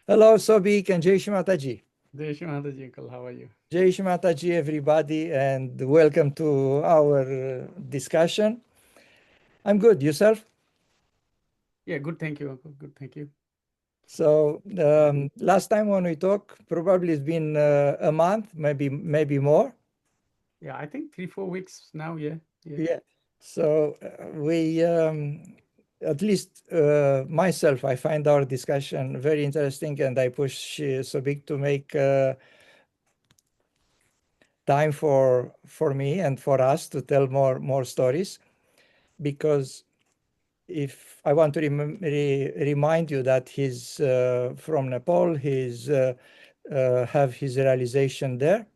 Hello, Sobik and Jai Shri Mataji. Jai Shri ji, uncle. How are you? Jai Shri Mataji, everybody, and welcome to our discussion. I'm good. Yourself? Yeah, good. Thank you, uncle. Good. Thank you. So last time when we talked, probably it's been a month, maybe more. Yeah, I think 3, 4 weeks now. Yeah, yeah, Yeah. So we, at least myself, I find our discussion very interesting, and I push Sobik to make time for me and for us to tell more stories because if I want to remind you that he's from Nepal, he's have his realization there,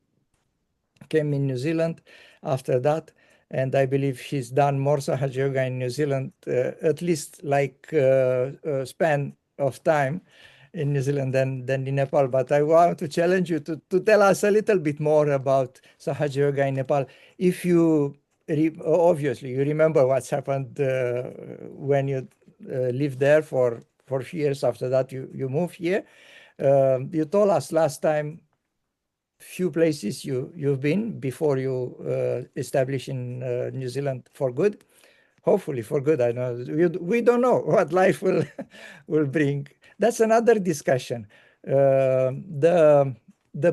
came in New Zealand after that, and I believe he's done more Sahaja Yoga in New Zealand, at least like span of time in New Zealand than in Nepal. But I want to challenge you to tell us a little bit more about Sahaja Yoga in Nepal. If you obviously you remember what's happened when you lived there for a few years. After that, you moved here. You told us last time few places you've been before you establish in New Zealand for good. Hopefully for good. I know we don't know what life will will bring. That's another discussion. The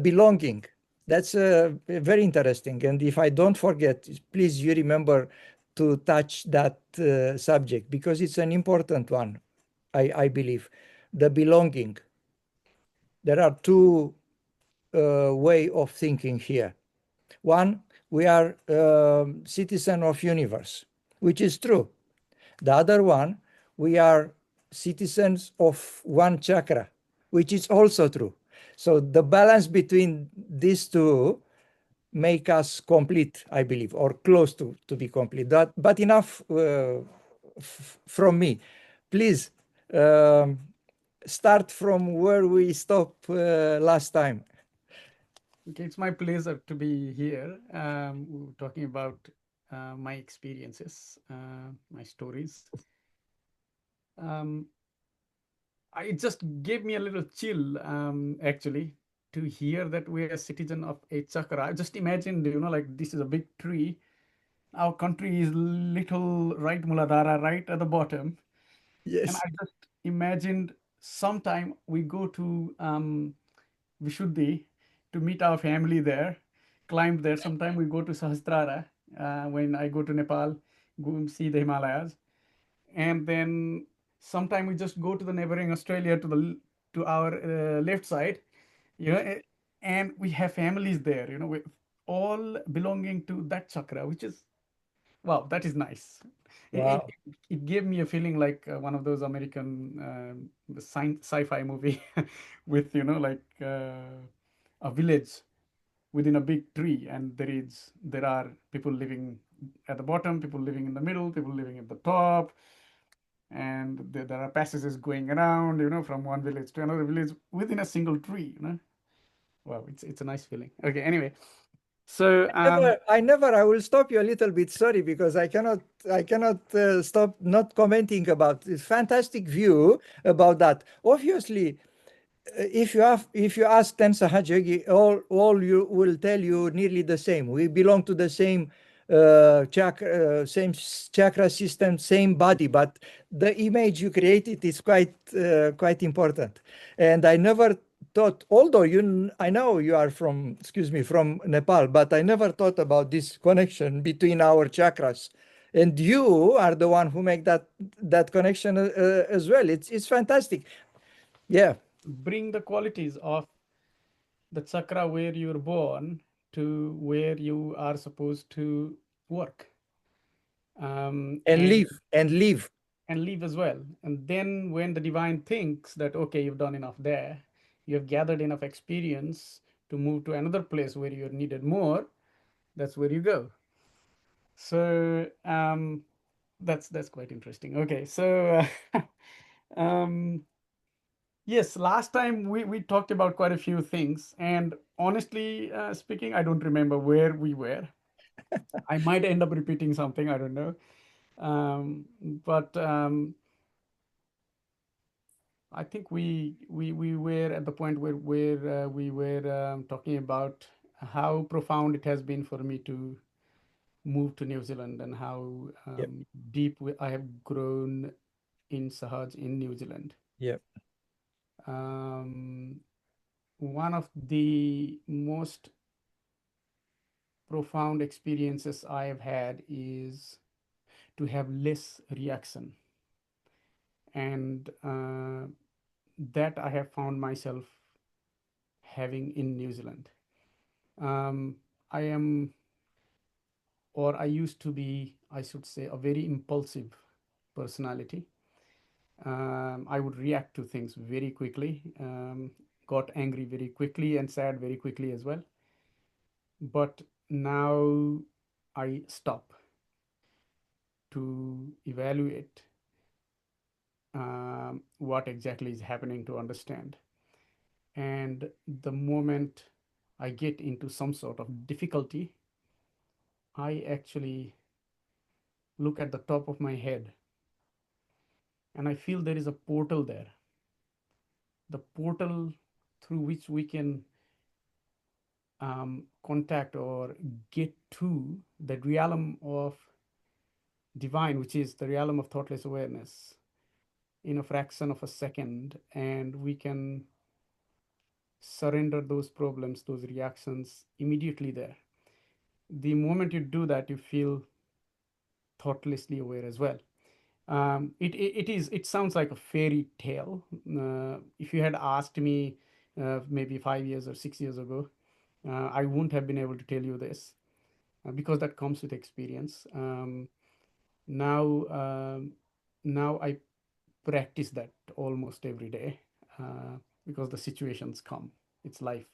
belonging. That's very interesting. And if I don't forget, please you remember to touch that subject because it's an important one. I believe the belonging. There are two way of thinking here. One, we are citizen of universe, which is true. The other one, we are citizens of one chakra, which is also true. So the balance between these two make us complete, I believe, or close to be complete. But enough from me. Please um, start from where we stopped last time. Okay, it's my pleasure to be here. Talking about my experiences, my stories. Um, it just gave me a little chill, actually, to hear that we are citizen of a chakra. I just imagined, like this is a big tree. Our country is little right Muladhara, right at the bottom. And Yes. I just imagined sometime we go to Vishuddhi to meet our family there, climbed there. Sometime we go to Sahasrara when I go to Nepal, go and see the Himalayas, and then sometime we just go to the neighboring Australia to our left side, you know, and we have families there, with all belonging to that chakra, which is wow, that is nice. It, Wow. it, it gave me a feeling like one of those American sci-fi movie with, like a village within a big tree, and there are people living at the bottom, people living in the middle, people living at the top, and there are passages going around, from one village to another village within a single tree. Wow, it's a nice feeling. Okay, anyway, so I will stop you a little bit. Sorry, because I cannot stop not commenting about this fantastic view about that. Obviously, if you ask 10 Sahajagi, all you will tell you nearly the same. We belong to the same chakra system, same body, but the image you created is quite important. And I never thought, although I know you are from, excuse me, from Nepal, but I never thought about this connection between our chakras. And you are the one who make that connection as well. It's fantastic. Yeah. bring the qualities of the chakra where you're born to where you are supposed to work, um, and and live and live. and live as well. And then when the divine thinks that okay, you've done enough there, you have gathered enough experience to move to another place where you're needed more, that's where you go. So that's quite interesting. Okay, so um, yes, last time we talked about quite a few things, and honestly speaking, I don't remember where we were. I might end up repeating something, I don't know. But I think we were at the point where we were talking about how profound it has been for me to move to New Zealand and how Yep. deep I have grown in Sahaj in New Zealand. Yep. Um, One of the most profound experiences I have had is to have less reaction, and that I have found myself having in New Zealand. Um, I am, or I used to be, I should say, a very impulsive personality. I would react to things very quickly, got angry very quickly, and sad very quickly as well. But now I stop to evaluate what exactly is happening to understand. And the moment I get into some sort of difficulty, I actually look at the top of my head and I feel there is a portal there, the portal through which we can contact or get to the realm of divine, which is the realm of thoughtless awareness, in a fraction of a second, and we can surrender those problems, those reactions immediately there. The moment you do that, you feel thoughtlessly aware as well. It sounds like a fairy tale. If you had asked me maybe 5 years or 6 years ago, I wouldn't have been able to tell you this because that comes with experience. Now, now I practice that almost every day because the situations come. It's life,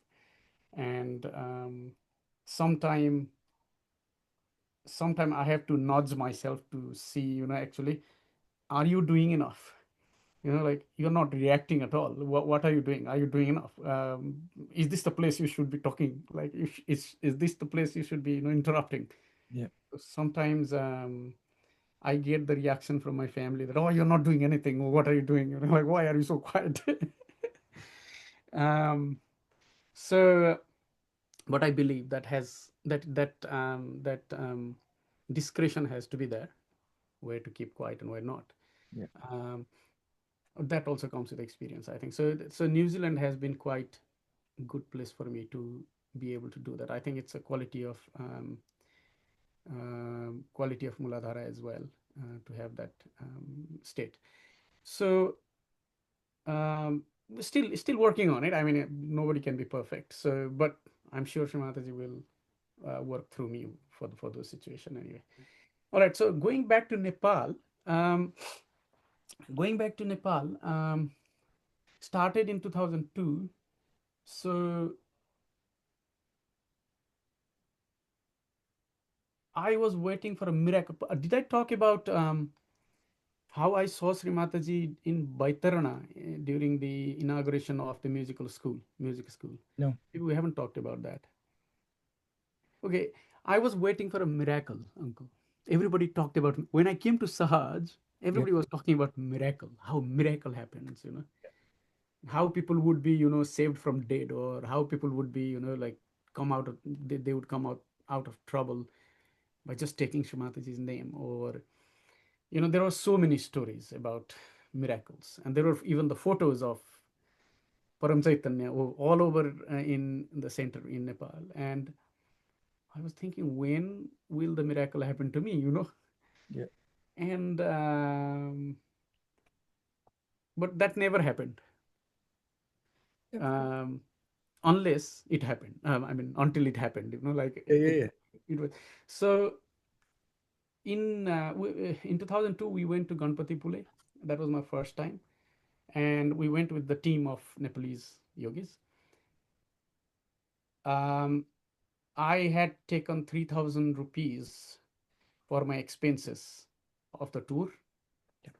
and sometime sometime I have to nudge myself to see, actually, are you doing enough? Like you're not reacting at all. What are you doing? Are you doing enough? Is this the place you should be talking? Like, is this the place you should be, interrupting? Yep. Sometimes I get the reaction from my family that, oh, you're not doing anything. What are you doing? Like, why are you so quiet? um, so, but I believe that discretion has to be there, where to keep quiet and where not. Yep. Um, that also comes with experience, I think. So New Zealand has been quite a good place for me to be able to do that. I think it's a quality of Muladhara as well, to have that state. So um, still working on it. I mean, nobody can be perfect. So, but I'm sure Shrimataji will work through me for those situation anyway. All right. So um, going back to Nepal, started in 2002. So I was waiting for a miracle. Did I talk about how I saw Sri Mataji in Baitarana during the inauguration of the music school? No. Maybe we haven't talked about that. Okay, I was waiting for a miracle, uncle. Everybody talked about, when I came to Sahaj, Yep. everybody was talking about miracle, how miracle happens, how people would be, saved from dead, or how people would be, like they would come out of trouble by just taking Shrimataji's name. Or, there are so many stories about miracles. And there were even the photos of Param Chaitanya all over in the center in Nepal. And I was thinking, when will the miracle happen to me? Yep. And, but that never happened. Yep. Um, unless it happened. I mean, until it happened, like Yeah. Yeah. Yeah. it was. So in 2002, we went to Ganpati Pule. That was my first time, and we went with the team of Nepalese yogis. Um, I had taken 3,000 rupees for my expenses of the tour. Yep.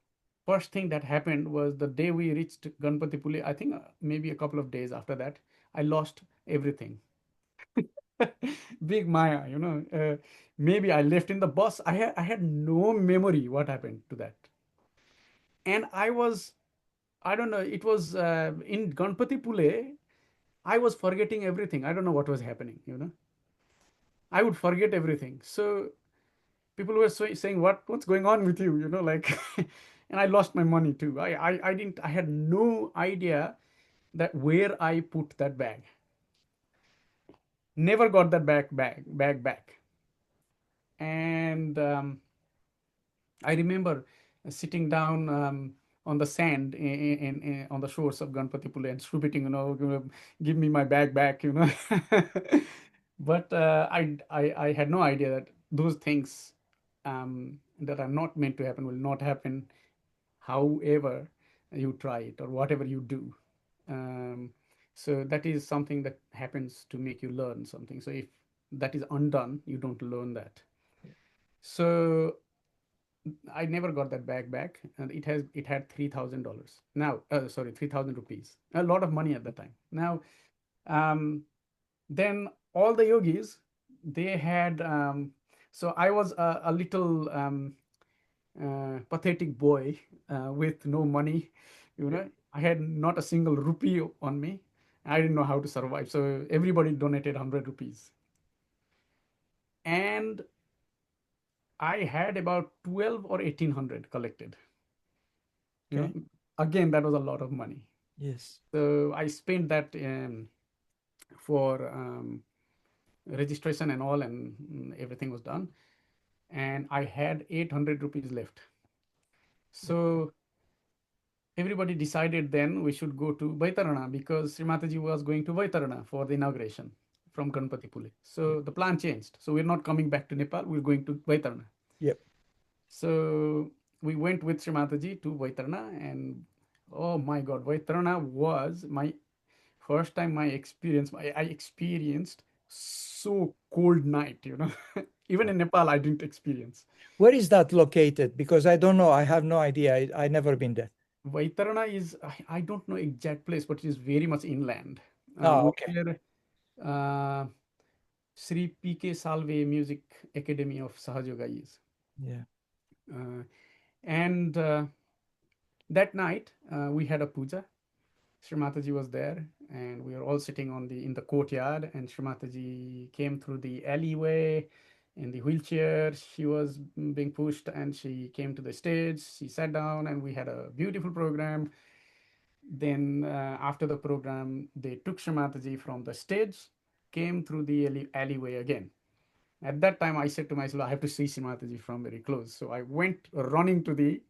First thing that happened was the day we reached Ganpati Pule. I think maybe a couple of days after that, I lost everything. Big Maya, maybe I left in the bus. I had no memory what happened to that. And I don't know. It was in Ganpati Pule. I was forgetting everything. I don't know what was happening. I would forget everything. So people were saying, "What's going on with you?" Like, and I lost my money too. I didn't. I had no idea that where I put that bag. Never got that bag back. And I remember sitting down on the sand on the shores of Ganpatipule and Shrubiting, give me my bag back. But I had no idea that those things that are not meant to happen will not happen, however you try it or whatever you do. Um, so that is something that happens to make you learn something. So if that is undone, you don't learn that. So I never got that bag back, and it had $3,000. Now, sorry, 3,000 rupees. A lot of money at the time. Now, um, then all the yogis, they had. So I was a little pathetic boy with no money. Yeah. I had not a single rupee on me. I didn't know how to survive. So everybody donated 100 rupees, and I had about 12 or 1800 collected. you know Okay. Again, that was a lot of money. Yes. So I spent that for registration and all, and everything was done, and I had 800 rupees left. So everybody decided then we should go to Baitarana, because Srimataji was going to Baitarana for the inauguration from Ganpati Pule. So the plan changed. So we're not coming back to Nepal, we're going to Baitarana. Yep. So we went with Srimataji to Baitarana, and oh my God, Baitarana was my first time. I experienced so cold night. Even in Nepal, I didn't experience. Where is that located? Because I don't know. I have no idea. I never been there. Vaitarana is, I don't know exact place, but it is very much inland. Ah, okay. Where uh, Sri P.K. Salve Music Academy of Sahaja is. Yeah. Uh, and that night, we had a puja. Sri Mataji was there, and we were all sitting in the courtyard. And Sri Mataji came through the alleyway in the wheelchair. She was being pushed, and she came to the stage. She sat down, and we had a beautiful program. Then after the program, they took Sri Mataji from the stage, came through the alleyway again. At that time, I said to myself, I have to see Sri Mataji from very close. So I went running to the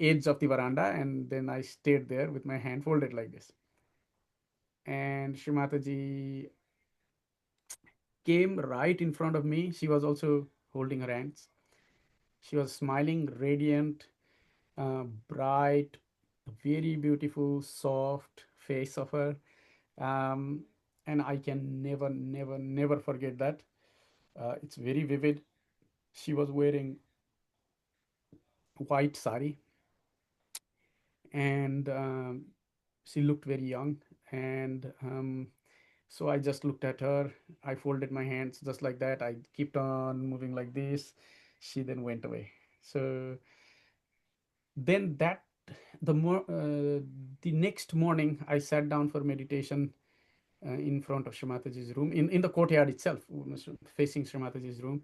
edge of the veranda, and then I stayed there with my hand folded like this. And Sri Mataji came right in front of me. She was also holding her hands. She was smiling, radiant, bright, very beautiful, soft face of her. Um, and I can never, never, never forget that. It's very vivid. She was wearing white sari, and she looked very young. And so I just looked at her. I folded my hands just like that. I kept on moving like this. She then went away. So then the next morning, I sat down for meditation in front of Shrimataji's room, in the courtyard itself, facing Shrimataji's room.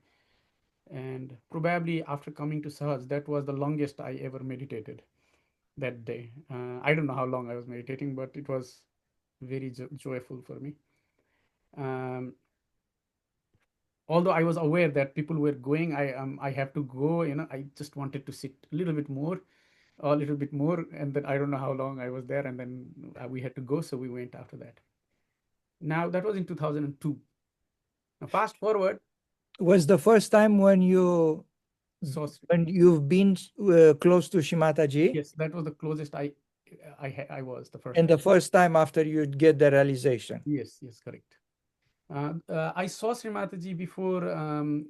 And probably after coming to Sahaj, that was the longest I ever meditated that day. I don't know how long I was meditating, but it was very joyful for me. Um, Although I was aware that people were going, I have to go. I just wanted to sit a little bit more, and then I don't know how long I was there, and then we had to go, so we went after that. Now that was in 2002. Now fast forward, Was the first time so when you've been close to Shimataji, yes, that was the closest I was the first and time. the first time after you get the realization? Yes, yes, correct. I saw Srimataji before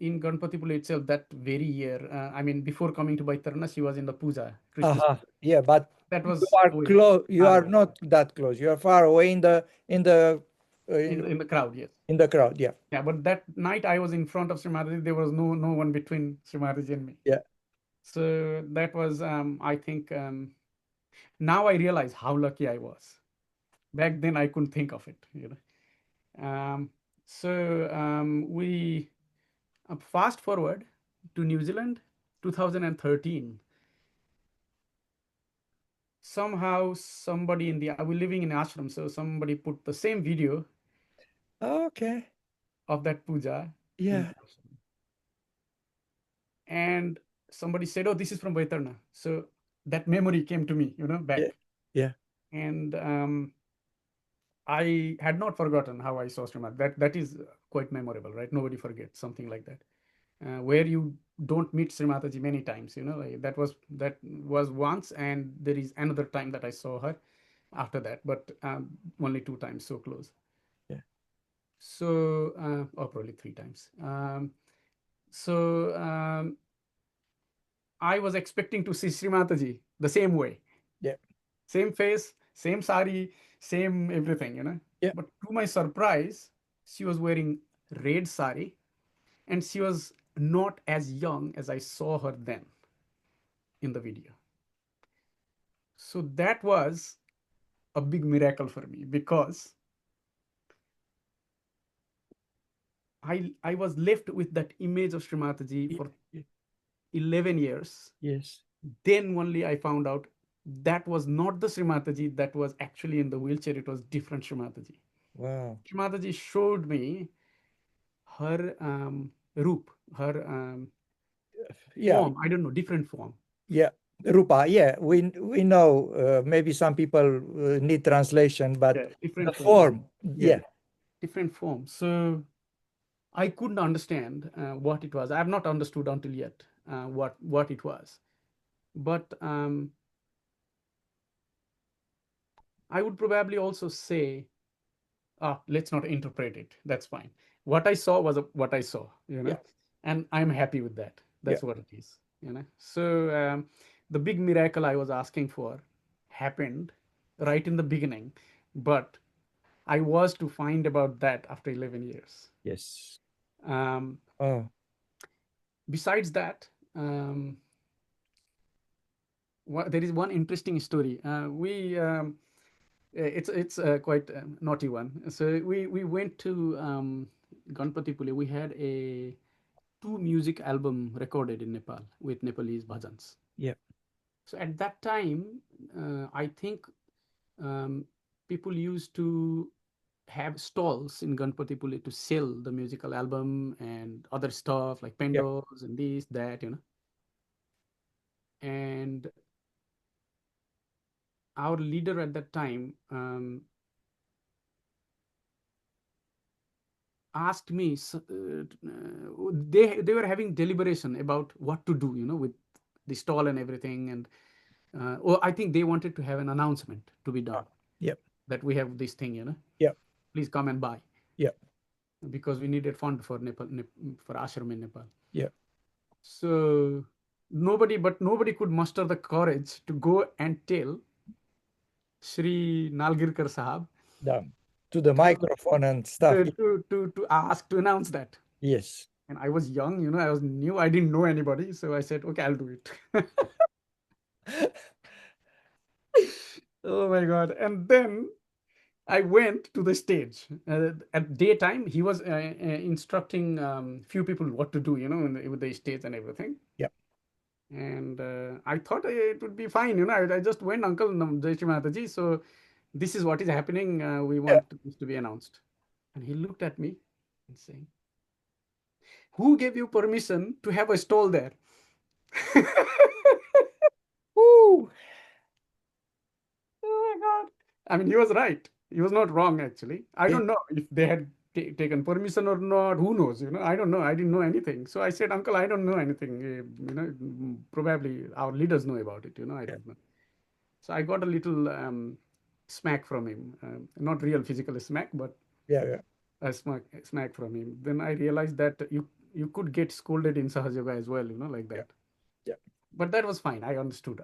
in Ganpatipula itself that very year. I mean, before coming to Baitarana, she was in the puja, Krishna. Uh-huh. Yeah, but That you was are away, close. You far are away, not that close. You are far away in the crowd. Yes. in the crowd. Yeah. Yeah, but that night I was in front of Srimataji. There was no one between Srimataji and me. Yeah. So that was, I think, Now I realize how lucky I was. Back then, I couldn't think of it. We fast forward to New Zealand, 2013. Somehow, somebody in the I was living in ashram, so somebody put the same video Okay. of that puja in Yeah. the ashram, and somebody said, "Oh, this is from Vaitarna." So that memory came to me, Yeah. back, Yeah. and I had not forgotten how I saw Srimad. That is quite memorable, right? Nobody forgets something like that. Where you don't meet Srimataji many times, like that was once, and there is another time that I saw her after that, but only 2 times, so close. Yeah. So, or probably 3 times. So I was expecting to see Srimataji the same way, Yeah. same face, same sari, same everything, Yeah. But to my surprise, she was wearing red sari, and she was not as young as I saw her then in the video. So that was a big miracle for me, because I was left with that image of Srimataji Yeah. for Yeah. 11 years. Yes. Then only I found out that was not the Srimataji that was actually in the wheelchair. It was different Srimataji. Wow. Srimataji showed me her roop, her Yeah. form. I don't know, different form. Yeah. Rupa. Yeah. We know. Maybe some people need translation, but Yeah, the different form. form. Yeah, Yeah. different form. So I couldn't understand what it was. I have not understood until yet what it was. But I would probably also say, let's not interpret it. That's fine. What I saw was what I saw, Yeah. and I'm happy with that. Yeah. That's what it is. So the big miracle I was asking for happened right in the beginning, but I was to find about that after 11 years. Yes. Um, Oh. Besides that, there is one interesting story. We It's quite a naughty one. So we went to Ganpati Pule. We had a two music album recorded in Nepal with Nepalese bhajans. Yeah. So at that time, I think um, people used to have stalls in Ganpati Pule to sell the musical album and other stuff like Yeah. pendos and this, that. And our leader at that time asked me, they were having deliberation about what to do, with the stall and everything, and I think they wanted to have an announcement to be Ah. done Yeah. that we have this thing, Yeah. please come and buy, Yeah. because we needed fund for Nepal, for ashram in Nepal. Yeah. So nobody could muster the courage to go and tell Sri Nalgirkar Sahab Down to the to microphone and stuff. to ask to announce that. Yes. And I was young, I was new, I didn't know anybody. So I said, okay, I'll do it. Oh my God. And then I went to the stage. At daytime, he was instructing few people what to do, with the stage and everything. Yeah. And I thought it would be fine. I just went, Uncle Jai Shri Mataji. So this is what is happening. We Yeah. want this to be announced. And he looked at me and saying, who gave you permission to have a stall there? Woo. Oh my God. I mean, he was right. He was not wrong, actually. I Yeah. don't know if they had taken permission or not. Who knows? I don't know. I didn't know anything. So I said, Uncle, I don't know anything. Probably our leaders know about it. I Yeah. don't know. So I got a little smack from him. Not real physical smack, but Yeah. Yeah. a smack from him. Then I realized that you could get scolded in Sahaja as well, like Yeah. that. Yeah. But that was fine. I understood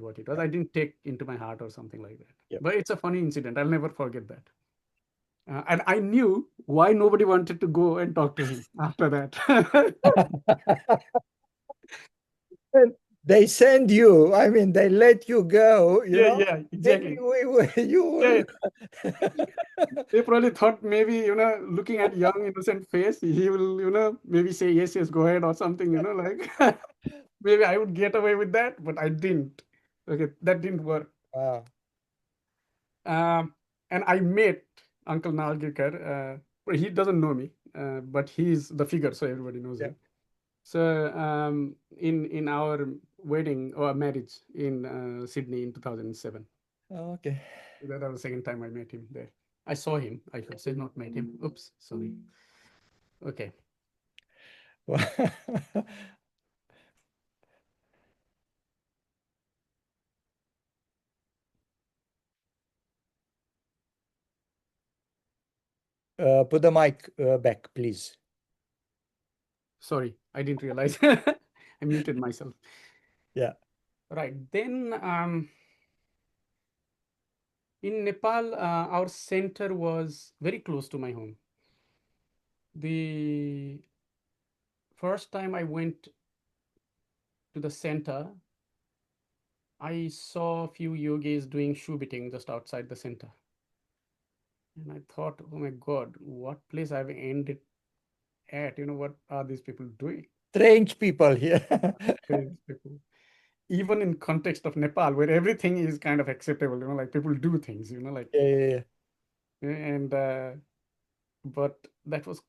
what it was. I didn't take into my heart or something like that. Yeah. But it's a funny incident. I'll never forget that. And I knew why nobody wanted to go and talk to him after that. they send you, I mean, they let you go, Yeah, yeah, maybe exactly. you Yeah, will. they probably thought maybe, looking at young innocent face, he will, maybe say yes, yes, go ahead or something, like maybe I would get away with that, but I didn't. Okay, that didn't work. Wow. Um, and I met Uncle Nalgirkar. But he doesn't know me, but he's the figure, so everybody knows Yeah. him. So in our wedding or marriage in Sydney in 2007, Okay. that was the second time I met him there. I saw him. I should say not met him. Oops, sorry. Okay. Put the mic back, please. Sorry, I didn't realize. I muted myself. Yeah. Right. Then in Nepal, our center was very close to my home. The first time I went to the center, I saw a few yogis doing shoe beating just outside the center. And I thought, oh my God, what place I've ended at? What are these people doing? Strange people here. Strange people. Even in context of Nepal, where everything is kind of acceptable, like people do things, like, Yeah, yeah, yeah. and but that was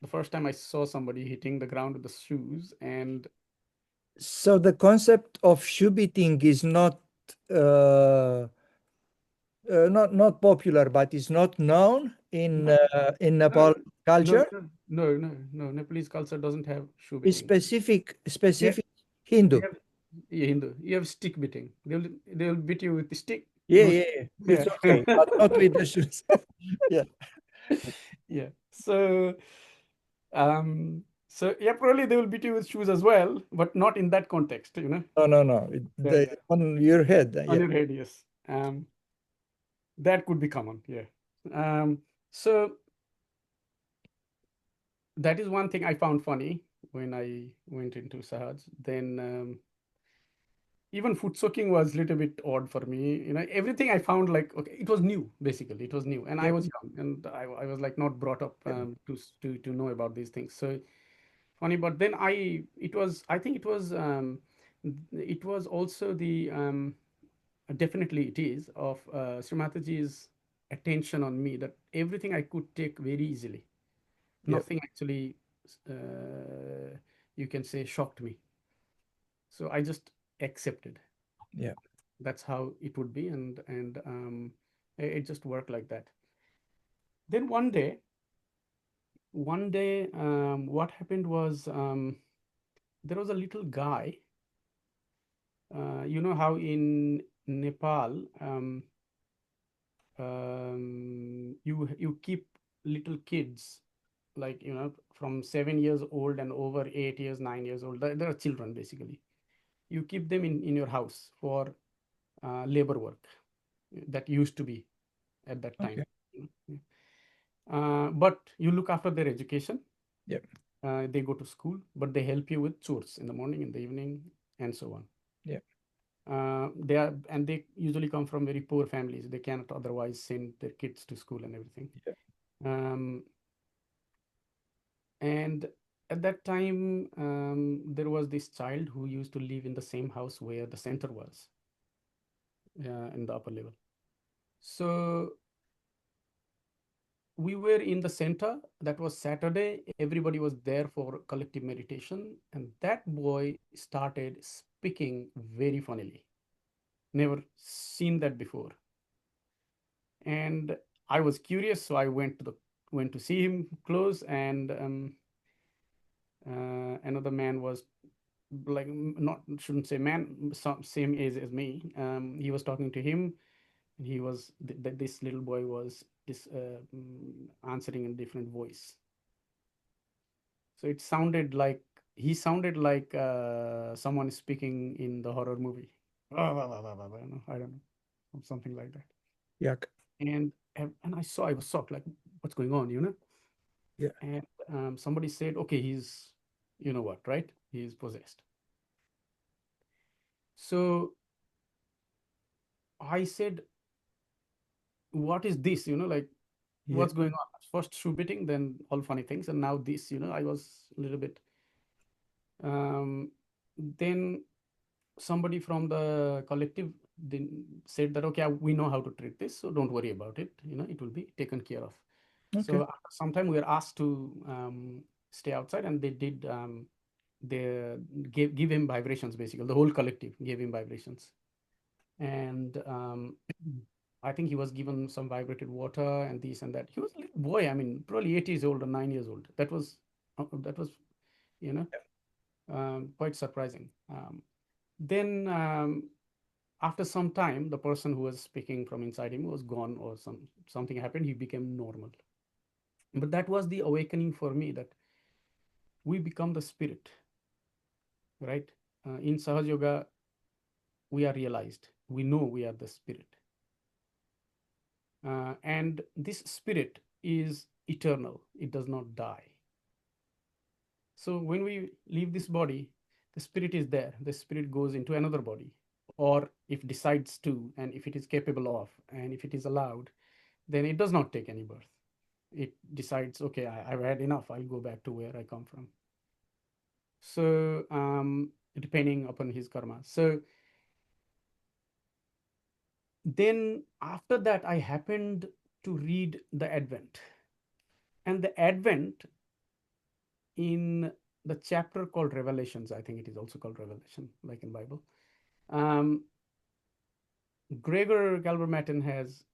the first time I saw somebody hitting the ground with the shoes. And So the concept of shoe beating is uh, not popular, but is not known no, in no, Nepal no, culture. no, no, no, no. Nepalese culture doesn't have shoe It's beating. Yeah, specific you Hindu. have yeah, Hindu. You have stick beating. They'll beat you with the stick. Yeah, No, yeah, yeah. It's yeah, okay, but not with the shoes. Yeah. yeah. So yeah, probably they will beat you with shoes as well, but not in that context. No, no, no. Yeah, The yeah. on your head. On Yeah. your head, yes. That could be common. Yeah. So that is one thing I found funny when I went into Sahaj. Then even foot soaking was a little bit odd for me. Everything I found like okay, it was new. Basically, it was new, and I Yeah. was young, and I was like not brought up Yeah. to know about these things. So funny, but then I think it was also the definitely it is of Srimataji's attention on me that everything I could take very easily. Yeah. Nothing actually, uh, you can say, shocked me. So I just accepted. Yeah. That's how it would be, and it just worked like that. Then one day, what happened was there was a little guy. You know how in Nepal, you keep little kids like from 7 years old and over 8 years, 9 years old. There are children basically. You keep them in your house for labor work. That used to be at that time. Okay. But you look after their education. Yeah. They go to school, but they help you with chores in the morning, in the evening, and so on. Yeah. They usually come from very poor families. They cannot otherwise send their kids to school and everything. Yeah. Um, and at that time, there was this child who used to live in the same house where the center was, in the upper level. So we were in the center. That was Saturday. Everybody was there for collective meditation, and that boy started speaking very funnily. Never seen that before. And I was curious, so I went to see him close, and another man was like not shouldn't say man, same age as me. He was talking to him, and this little boy was answering in different voice. So it sounded like he sounded like someone speaking in the horror movie. I don't know, something like that. Yuck. And I was shocked, like what's going on. Yeah. And somebody said, okay, he's, you know what, right? He's possessed. So I said, what is this? Like, Yeah. what's going on? First shoe beating, then all funny things, and now this. I was a little bit. Um, then somebody from the collective then said that, okay, we know how to treat this, so don't worry about it. It will be taken care of. Okay. So after some time, we were asked to stay outside, and they did. They give him vibrations. Basically, the whole collective gave him vibrations, and I think he was given some vibrated water and this and that. He was a little boy. I mean, probably 8 years old or 9 years old. That was you know quite surprising. Then after some time, the person who was speaking from inside him was gone, or something happened. He became normal. But that was the awakening for me, that we become the spirit, right? In Sahaja Yoga, we are realized. We know we are the spirit. And this spirit is eternal, it does not die. So when we leave this body, the spirit is there. The spirit goes into another body, or if decides to, and if it is capable of, and if it is allowed, then it does not take any birth. It decides, okay, I've had enough, I'll go back to where I come from. So, depending upon his karma. So, then after that, I happened to read the Advent. And the Advent, in the chapter called Revelations, I think it is also called Revelation, like in Bible. Um, Gregor Galbraith has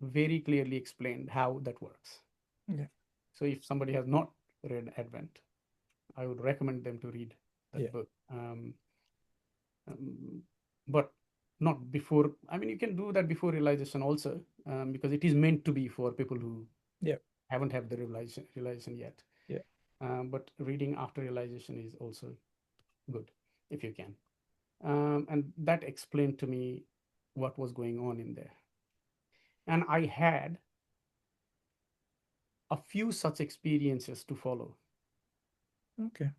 very clearly explained how that works. Yeah. So if somebody has not read Advent, I would recommend them to read that Yeah. book. Um, but not before. I mean, you can do that before realization also, because it is meant to be for people who Yeah. haven't had the realization yet. Yeah. But reading after realization is also good if you can. And that explained to me what was going on in there. And I had a few such experiences to follow, Okay.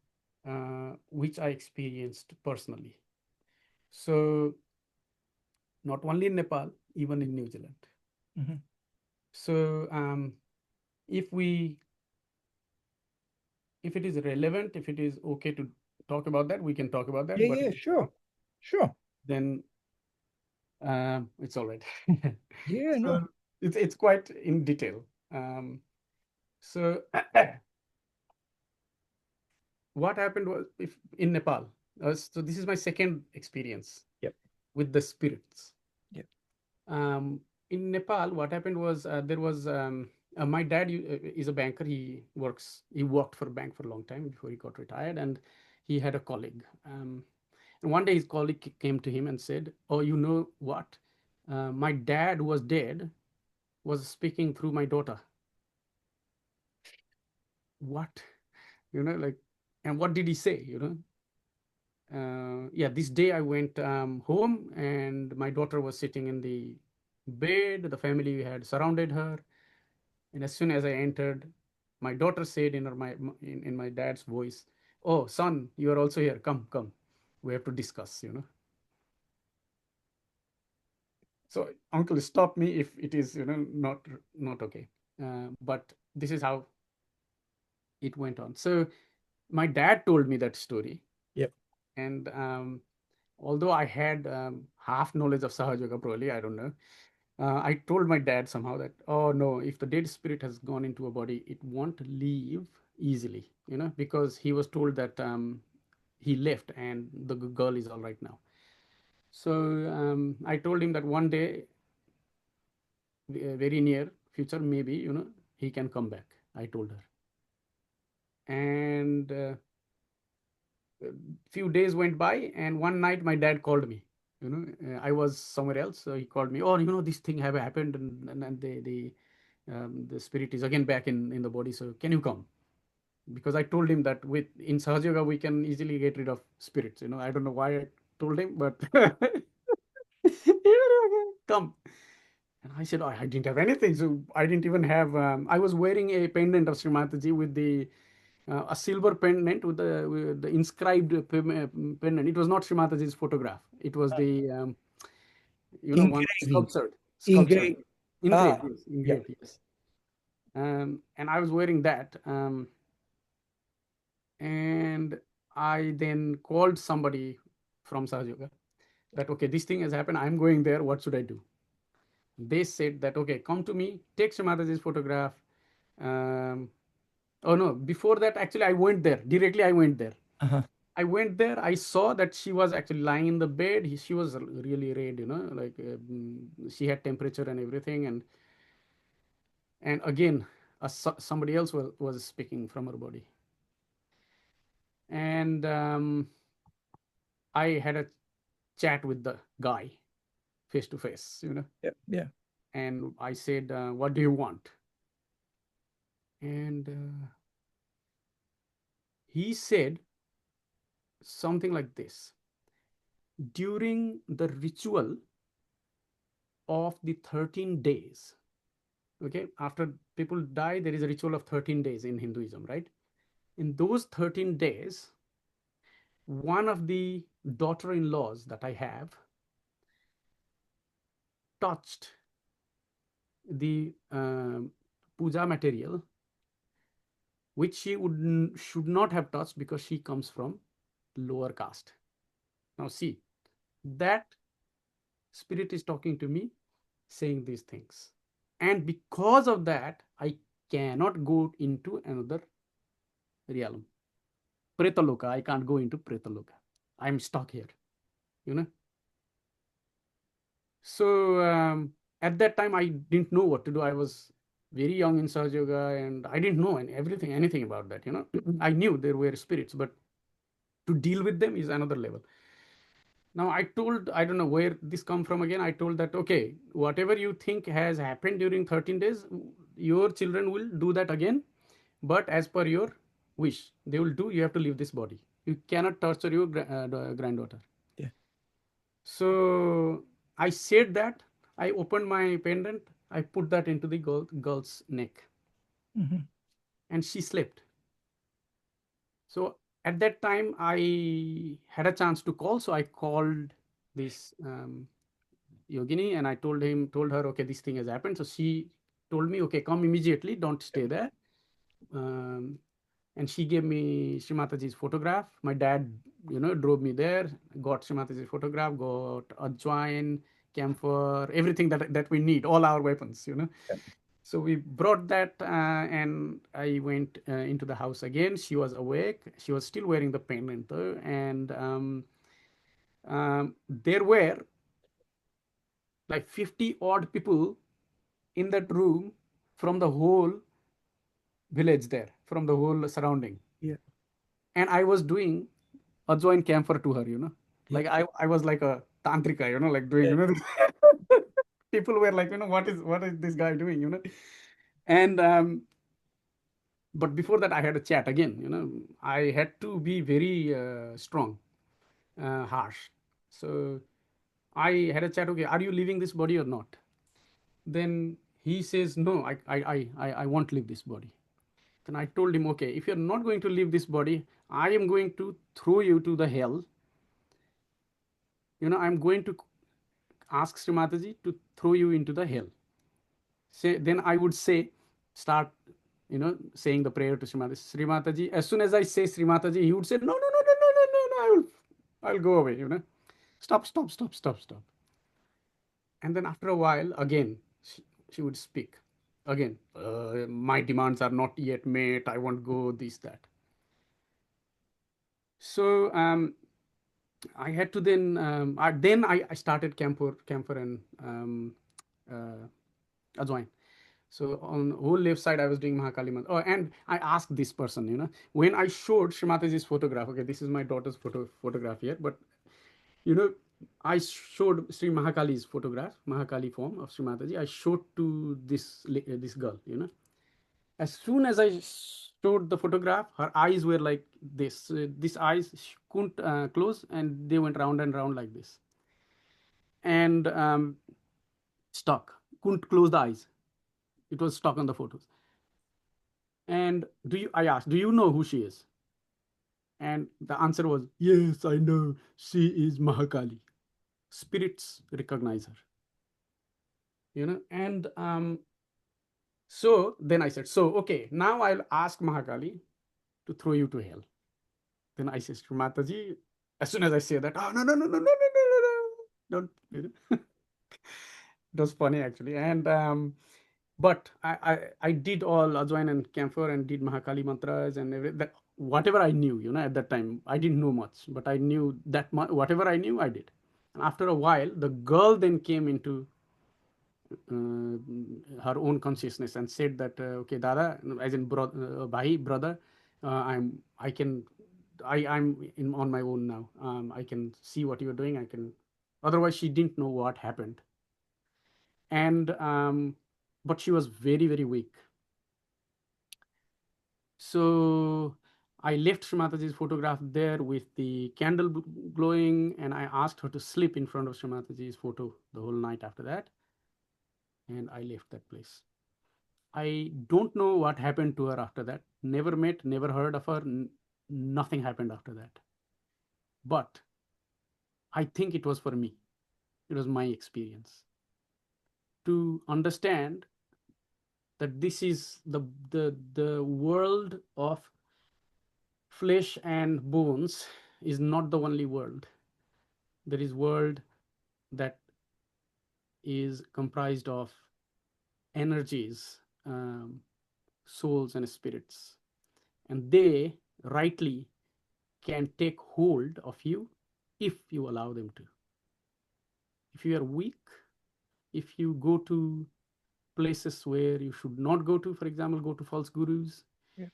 which I experienced personally. So, not only in Nepal, even in New Zealand. Hmm. So, if we, if it is relevant, if it is okay to talk about that, we can talk about that. Yeah. But Yeah. Sure. Sure. then it's all right. Yeah. So No. it's quite in detail. So what happened was, if in Nepal, so this is my second experience Yep. with the spirits. Yep. Um, in Nepal, what happened was, there was my dad is a banker. He worked for a bank for a long time before he got retired, and he had a colleague. And one day his colleague came to him and said, "Oh, you know what? My dad, who was dead, was speaking through my daughter." What? Like, and what did he say? Yeah, this day I went home, and my daughter was sitting in the bed. The family had surrounded her, and as soon as I entered, my daughter said in my dad's voice, "Oh, son, you are also here. Come, come. We have to discuss." So uncle, stop me if it is not okay. But this is how it went on. So my dad told me that story, Yep. and although I had half knowledge of Sahaja Yoga, probably, I don't know. I told my dad somehow that, oh no, if the dead spirit has gone into a body, it won't leave easily, because he was told that he left and the girl is all right now. So I told him that one day, very near future, maybe, he can come back. I told her. And a few days went by, and one night my dad called me. I was somewhere else, so he called me. Oh, this thing have happened, and the spirit is again back in the body. So can you come? Because I told him that with in Sahaja Yoga we can easily get rid of spirits. I don't know why I told him, but come. And I said, oh, I didn't have anything, so I didn't even have. I was wearing a pendant of Srimataji with the a silver pendant with the inscribed pendant. It was not Sri Mataji's photograph. It was the one Engraving. sculptured, Engraving. Ah, engraved, yes, yeah. engraved, yes. And I was wearing that, and I then called somebody from Sahaja that okay, this thing has happened. I'm going there. What should I do? They said that okay, come to me, take Sri Mataji's photograph. Um, oh no, before that, actually, I went there directly. I went there. Uh-huh. I went there. I saw that she was actually lying in the bed. She was really red, like she had temperature and everything. And again, somebody else was speaking from her body. And I had a chat with the guy face to face. Yeah. Yeah. And I said, "What do you want?" And he said something like this: during the ritual of the 13 days, okay, after people die, there is a ritual of 13 days in Hinduism, right? In those 13 days, one of the daughter-in-laws that I have touched the puja material, which she should not have touched because she comes from lower caste. Now see, that spirit is talking to me, saying these things. And because of that, I cannot go into another realm. Pretaloka, I can't go into Pretaloka. I'm stuck here, you know. So at that time, I didn't know what to do. I was very young in Sahaja Yoga, and I didn't know anything about that. I knew there were spirits, but to deal with them is another level. Now I don't know where this come from again. I told that okay, whatever you think has happened during 13 days, your children will do that again, but as per your wish, they will do. You have to leave this body. You cannot torture your granddaughter. Yeah. So I said that. I opened my pendant. I put that into the girl's neck, Mm-hmm. and she slept. So at that time, I had a chance to call. So I called this Yogini, and I told her, okay, this thing has happened. So she told me, okay, come immediately. Don't stay there. Um, and she gave me Sri Mataji's photograph. My dad, drove me there, got Sri Mataji's photograph, got ajwain, camphor, everything that we need, all our weapons. Yeah. So we brought that, and I went into the house again. She was awake. She was still wearing the pendant, though, and there were like 50 odd people in that room from the whole village there, from the whole surrounding. Yeah. And I was doing adjoin camphor to her. Yeah. Like I was like a tantrika, like doing, Yeah. people were like, what is this guy doing? And but before that, I had a chat again. I had to be very strong, harsh. So I had a chat. Okay, are you leaving this body or not? Then he says, no, I won't leave this body. Then I told him, okay, if you're not going to leave this body, I am going to throw you to the hell. I'm going to ask Sri Mataji to throw you into the hell. Then I would start, saying the prayer to Sri Mataji. Sri Mataji, as soon as I say Sri Mataji, he would say, no, no, no, no, no, no, no, no, I'll go away. Stop, stop, stop, stop, stop. And then after a while, again, she would speak. Again, my demands are not yet met. I won't go, this, that. So I had to then I started camphor and uh, ajwain. So on the whole left side, I was doing Mahakali Mantra. Oh, and I asked this person, when I showed Srimataji's photograph. Okay, this is my daughter's photograph here, but you know, I showed Sri Mahakali's photograph, Mahakali form of Srimataji. I showed to this girl. As soon as I showed the photograph, her eyes were like this. These eyes she couldn't close, and they went round and round like this, and stuck. Couldn't close the eyes. It was stuck on the photos. And I asked, do you know who she is? And the answer was, yes, I know. She is Mahakali. Spirits recognize her, And so then I said, so, okay, now I'll ask Mahakali to throw you to hell. Then I said to Mataji, as soon as I say that, oh, no, no, no, no, no, no, no, no, don't, it was funny actually. And but I did all Ajwain and camphor and did Mahakali mantras and that, whatever I knew, at that time. I didn't know much, but I knew that whatever I knew, I did. And after a while, the girl then came into her own consciousness and said that, okay, Dada, as in Bhai, brother, I'm on my own now. I can see what you're doing. I can. Otherwise, she didn't know what happened. And but she was very, very weak. So I left Srimataji's photograph there with the candle glowing, and I asked her to sleep in front of Srimataji's photo the whole night after that. And I left that place. I don't know what happened to her after that. Never met, never heard of her. Nothing happened after that. But I think it was for me. It was my experience to understand that this is the world of flesh and bones is not the only world. There is world that is comprised of energies, souls and spirits, and they rightly can take hold of you if you allow them to. If you are weak, if you go to places where you should not go to, for example, go to false gurus, Yeah.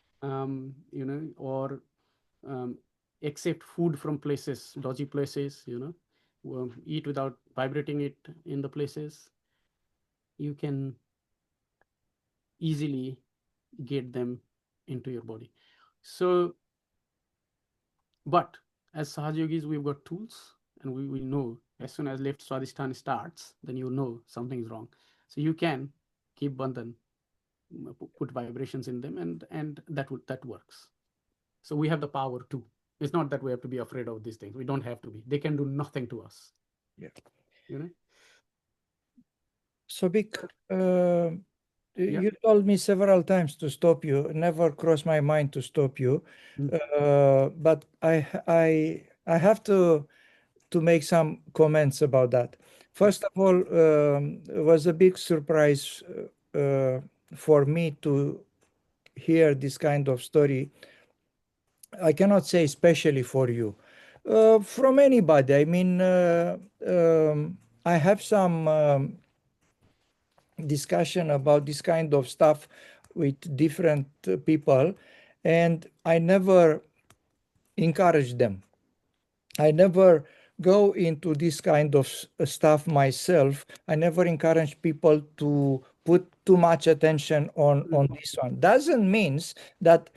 Or accept food from places, dodgy places, eat without vibrating it in the places, you can easily get them into your body. So, but as Sahaja Yogis, we've got tools, and we know as soon as left Swadhisthana starts, then you know something's wrong. So you can keep bandhan, put vibrations in them, and that works. So we have the power too. It's not that we have to be afraid of these things. We don't have to be. They can do nothing to us. Yeah. You know. Sobik, Yeah. you told me several times to stop you. Never crossed my mind to stop you. Mm. But I have to make some comments about that. Yeah. First of all, it was a big surprise for me to hear this kind of story. I cannot say especially for you. From anybody. I mean, I have some discussion about this kind of stuff with different people, and I never encourage them. I never go into this kind of stuff myself. I never encourage people to put too much attention on this one. Doesn't means that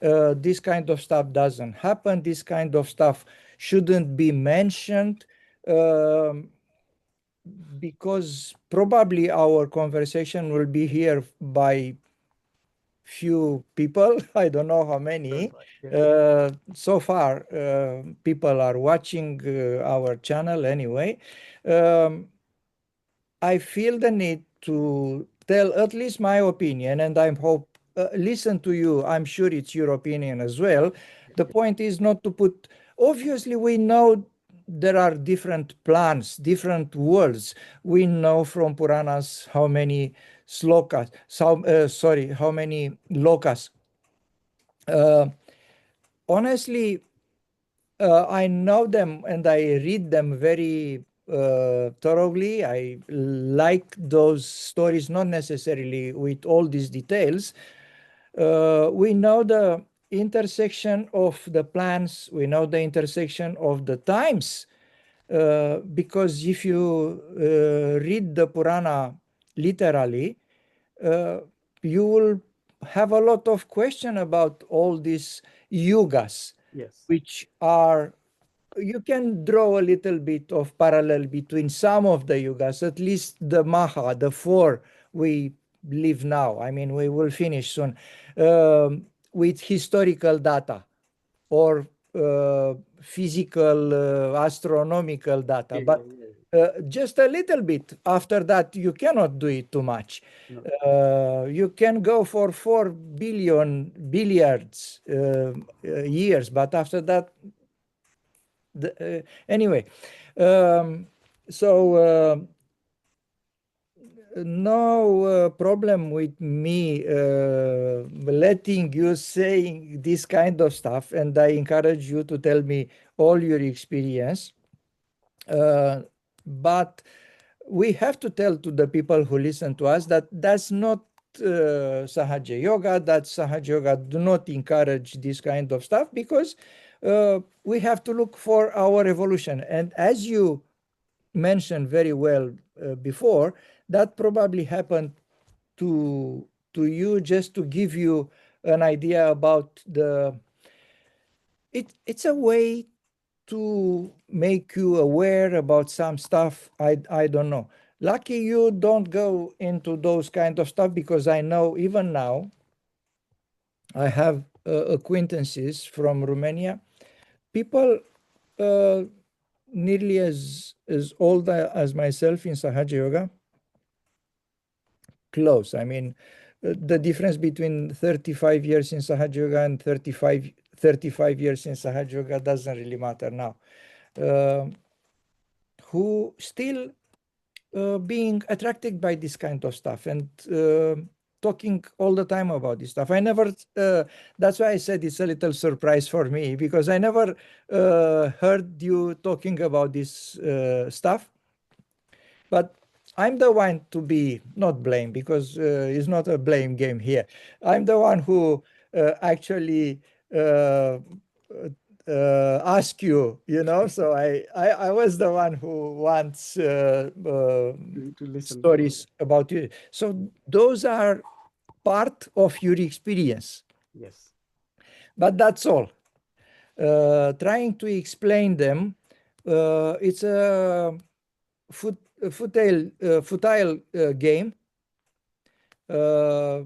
this kind of stuff doesn't happen. This kind of stuff shouldn't be mentioned, um, because probably our conversation will be here by few people. I don't know how many. Yeah. So far, people are watching our channel anyway. Um, I feel the need to tell at least my opinion, and I hope listen to you. I'm sure it's your opinion as well. The point is not to put. Obviously, we know there are different plans, different worlds. We know from Puranas how many slokas. Sorry, how many lokas. Uh, Honestly, I know them and I read them very thoroughly. I like those stories, not necessarily with all these details. We know the intersection of the plans, we know the intersection of the times, because if you read the Purana literally, uh, you will have a lot of question about all these yugas, Yes. which are, you can draw a little bit of parallel between some of the yugas, at least the Maha, the four we live now. I mean, we will finish soon um, with historical data or physical, astronomical data, Yeah, but yeah, just a little bit. After that, you cannot do it too much. no. You can go for 4 billion billiards years, but after that, anyway. Um, so no problem with me letting you saying this kind of stuff, and I encourage you to tell me all your experience. Uh, but we have to tell to the people who listen to us that that's not Sahaja Yoga, that Sahaja Yoga do not encourage this kind of stuff, because we have to look for our evolution. And as you mentioned very well before, that probably happened to you just to give you an idea about it's a way to make you aware about some stuff. I don't know. Lucky you don't go into those kind of stuff, because I know even now I have acquaintances from Romania, people uh, nearly as old as myself in Sahaja Yoga, close. I mean, the difference between 35 years in Sahaja Yoga and 35 years in Sahaja Yoga doesn't really matter now. Uh, who still being attracted by this kind of stuff and talking all the time about this stuff. I never, that's why I said it's a little surprise for me, because I never heard you talking about this stuff. But I'm the one to be not blamed, because it's not a blame game here. I'm the one who actually ask you, so I was the one who wants To listen. stories about you. So those are part of your experience, Yes. but that's all. Trying to explain them, it's a futile game, uh,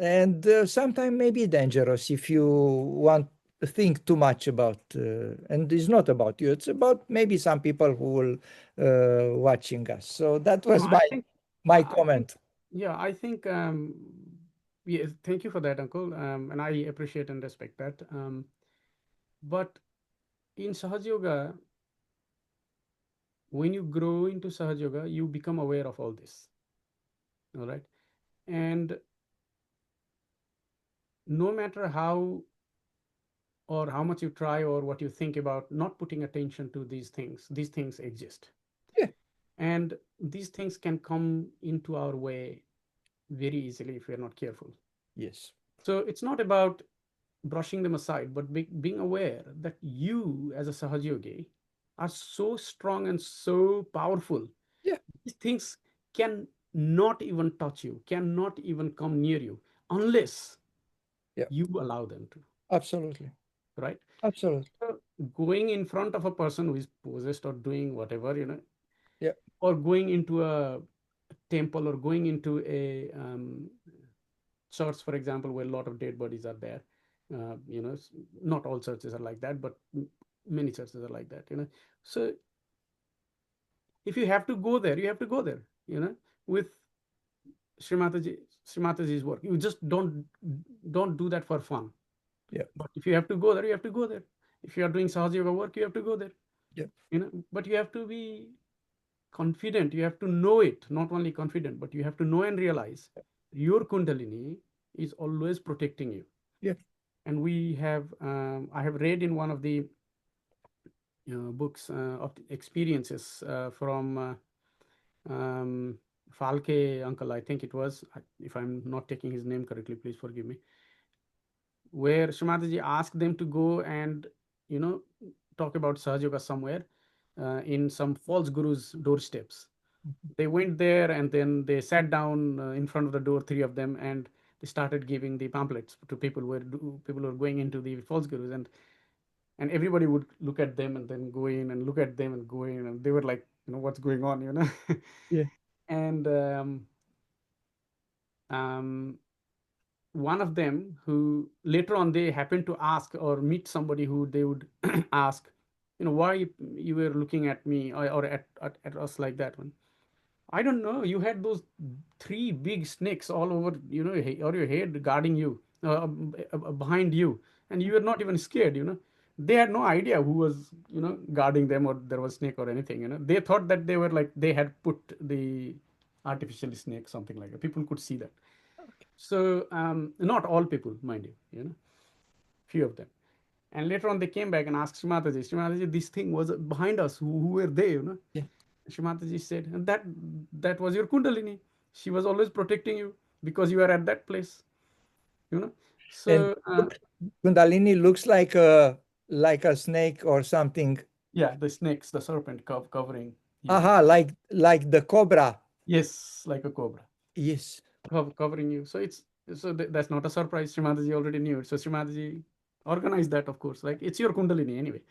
and sometimes maybe dangerous if you want to think too much about. And it's not about you; it's about maybe some people who will watching us. So that No, was I think, my I think, comment. yeah, I think, yes, thank you for that, Uncle. And I appreciate and respect that. But in Sahaja Yoga, when you grow into Sahaja Yoga, you become aware of all this. All right. And no matter how or how much you try or what you think about not putting attention to these things exist. Yeah. And these things can come into our way very easily if we're not careful. Yes. So it's not about brushing them aside, but being aware that you, as a Sahaja Yogi, are so strong and so powerful. Yeah. These things can not even touch you, cannot even come near you unless Yeah. you allow them to, Absolutely. right? Absolutely. So going in front of a person who is possessed or doing whatever, Yeah. or going into a temple or going into a church, for example, where a lot of dead bodies are there. Not all churches are like that, but many churches are like that. So if you have to go there, you have to go there. With Srimataji, Srimataji's work, you just don't do that for fun. Yeah. But if you have to go there, you have to go there. If you are doing Sahaja Yoga work, you have to go there. Yeah. But you have to be confident. You have to know it. Not only confident, but you have to know and realize your Kundalini is always protecting you. Yeah. And I have read in one of the books of experiences from Falke uncle, I think it was. If I'm not taking his name correctly, please forgive me. Where Shrimataji asked them to go and you know talk about Sahaja Yoga somewhere in some false guru's doorsteps. They went there and then they sat down in front of the door, three of them, and they started giving the pamphlets to people who were going into the false gurus, and everybody would look at them and then go in and look at them and go in, and they were like, what's going on. Yeah. And um, one of them who later on they happened to ask or meet somebody who they would ask, why you were looking at me, or at us like that one. I don't know. You had those three big snakes all over, or your head guarding you, behind you, and you were not even scared. They had no idea who was, guarding them, or there was snake or anything. They thought that they were like they had put the artificial snake, something like that. People could see that. So not all people, mind you, few of them. And later on, they came back and asked Shrimataji, this thing was behind us. Who were they? Yeah. Shrimataji said, and that was your Kundalini. She was always protecting you because you are at that place. You know. And So look, Kundalini looks like a snake or something. yeah, the snakes, the serpent covering you. Aha, like the cobra. Yes, like a cobra Yes. covering you. So that's not a surprise. Shrimataji already knew it. So Shrimataji organized that, of course. Like it's your Kundalini anyway.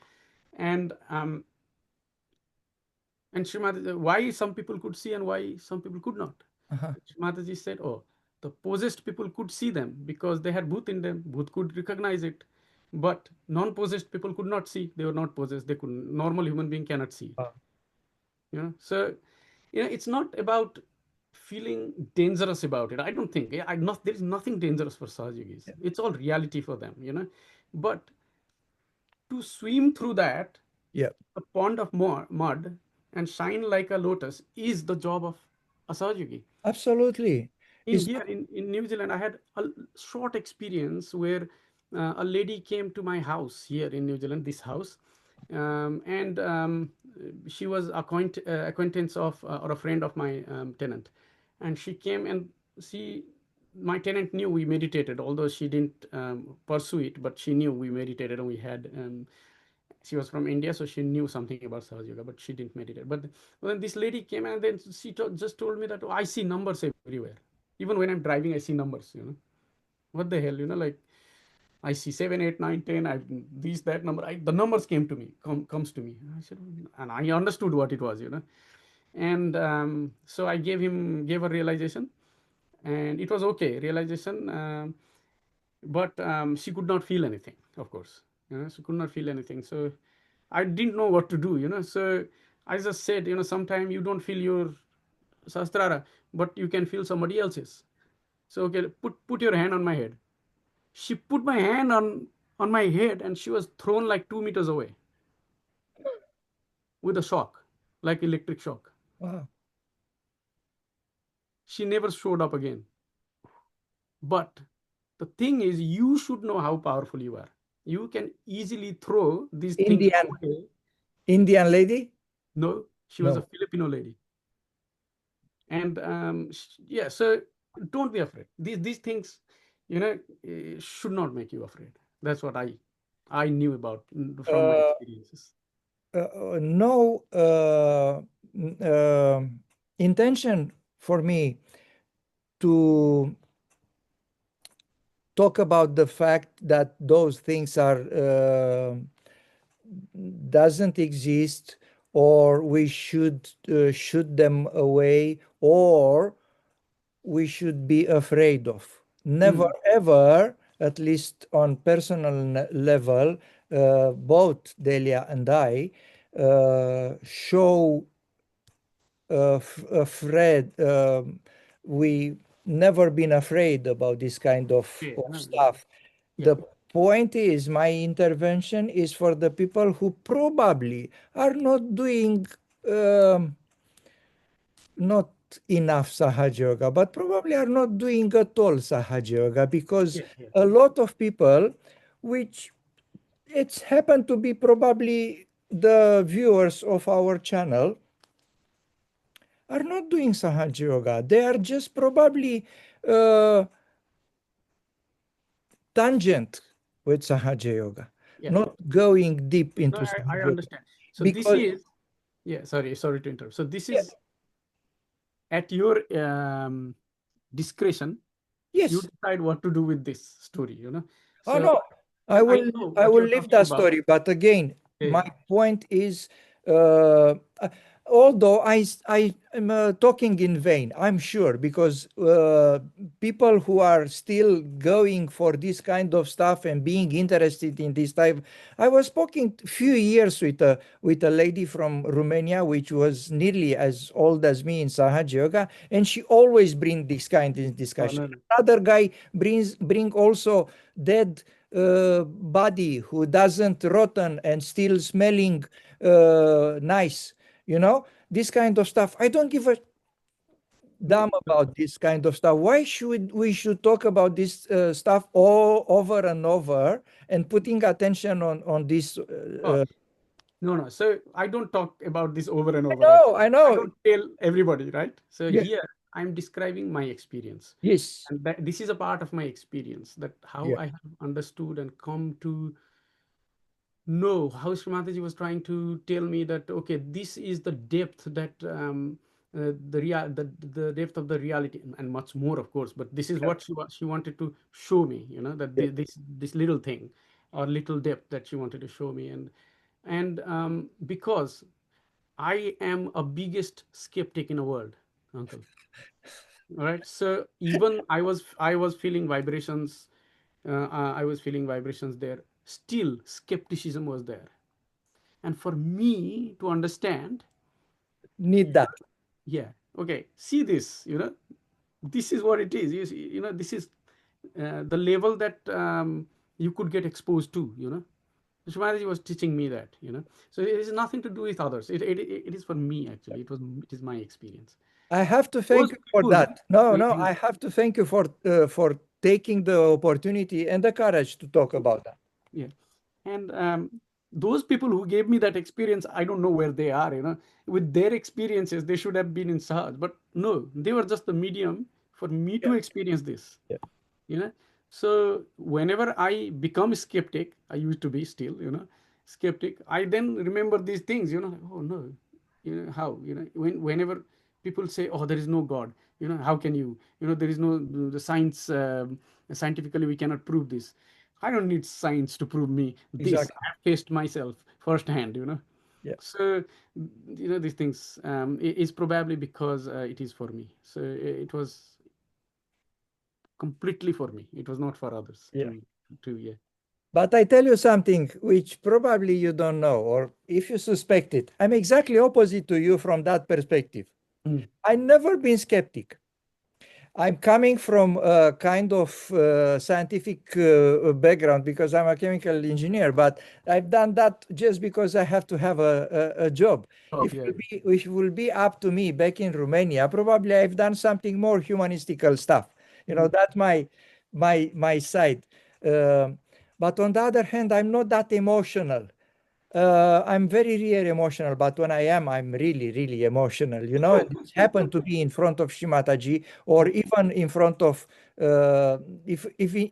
And Srimataji, why some people could see and why some people could not. Uh-huh. Srimataji said, oh, the possessed people could see them because they had bhut in them. Bhut could recognize it. But non-possessed people could not see. They were not possessed. They could normal human being cannot see it. Wow. So it's not about feeling dangerous about it. I don't think. There is nothing dangerous for Sahajogis. Yeah. It's all reality for them. But to swim through that, Yeah. a pond of mud and shine like a lotus is the job of a Sahaja. Absolutely. In It's here in New Zealand, I had a short experience where a lady came to my house here in New Zealand, this house, and she was acquaintance of or a friend of my tenant, and she came and she my tenant knew we meditated, although she didn't pursue it, but she knew we meditated and we had she was from India, so she knew something about Sahaja Yoga, but she didn't meditate. But when this lady came and then she just told me that, oh, I see numbers everywhere. Even when I'm driving, I see numbers. What the hell, like I see 7, 8, 9, 10, these, that number. The numbers came to me, comes to me. I said, and I understood what it was. And so I gave her realization, and it was okay, realization. But she could not feel anything, of course. She could not feel anything. So I didn't know what to do. So I just said, sometimes you don't feel your sastrara, but you can feel somebody else's. So okay, put your hand on my head. She put my hand on my head, and she was thrown like 2 meters away with a shock, like electric shock. wow. She never showed up again. But the thing is, you should know how powerful you are. You can easily throw these things Indian away. Indian lady? No, she was a No. Filipino lady. And yeah, so don't be afraid. These things, should not make you afraid. That's what I knew about from my Uh, experiences. no intention for me to talk about the fact that those things are doesn't exist, or we should shoot them away, or we should be afraid of. Never Mm. ever, at least on personal level, both Delia and I show afraid. We never been afraid about this kind Okay, of no, stuff. yeah, The point is, my intervention is for the people who probably are not doing not enough Sahaja Yoga, but probably are not doing at all Sahaja Yoga, because yeah, yeah, a lot of people, which it's happened to be probably the viewers of our channel, are not doing Sahaja Yoga. They are just probably uh, tangent with Sahaja Yoga, yeah. not going deep No, into I Sahaja Yoga. understand. So this Because, is, yeah, sorry to interrupt. So this yeah, is at your discretion. You yes, decide what to do with this story. oh So no, I know I what will you're leave talking that about. story. But again, Yeah, my point is, uh, although I am talking in vain, I'm sure, because people who are still going for this kind of stuff and being interested in this type. I was speaking few years with a lady from Romania, which was nearly as old as me in Sahaja Yoga, and she always bring this kind of Oh, discussion. no, no. Another guy bring also dead body who doesn't rotten and still smelling nice, this kind of stuff. I don't give a No, damn about this kind of stuff. Why should we should talk about this stuff all over and over and putting attention on this? oh, no, no. So I don't talk about this over and I over. know, I I know. don't tell everybody, right? So Yeah, here I'm describing my experience, yes, and this is a part of my experience, that how yeah, I have understood and come to know how Srimataji was trying to tell me that okay, this is the depth that the depth of the reality, and much more, of course. But this is yeah, what she wanted to show me. That yeah. this little thing or little depth that she wanted to show me, and because I am a biggest skeptic in the world, uncle. All right. So even I was feeling vibrations. I was feeling vibrations there. Still, skepticism was there. And for me to understand, Need that. yeah, okay, see this, this is what it is. This is the level that you could get exposed to. Shumaraji was teaching me that. So it is nothing to do with others. It is for me, actually. It is my experience. I have to thank Those you for people, that. No, no, you, I have to thank you for taking the opportunity and the courage to talk about that. yeah. And those people who gave me that experience, I don't know where they are. With their experiences, they should have been in Sahaj. But no, they were just the medium for me Yeah, to experience this. yeah, you know so whenever I become skeptic, I used to be still, skeptic, I then remember these things, like, oh no, how, whenever people say, oh, there is no god, how can there is no the science, scientifically we cannot prove this. I don't need science to prove me this. exactly. I've faced myself firsthand. Yeah, So these things, is probably because it is for me. So it was completely for me. It was not for others yeah. to yeah. But I tell you something which probably you don't know, or if you suspect it, I'm exactly opposite to you from that perspective. Mm. I never been skeptic. I'm coming from a kind of scientific background because I'm a chemical engineer, but I've done that just because I have to have a job. Oh yeah. If it will be up to me back in Romania, probably I've done something more humanistical stuff. Mm. That's my side. Um, but on the other hand, I'm not that emotional. I'm very rare emotional, but when I am, I'm really, really emotional. And it's happened to be in front of Shimataji, or even in front of, even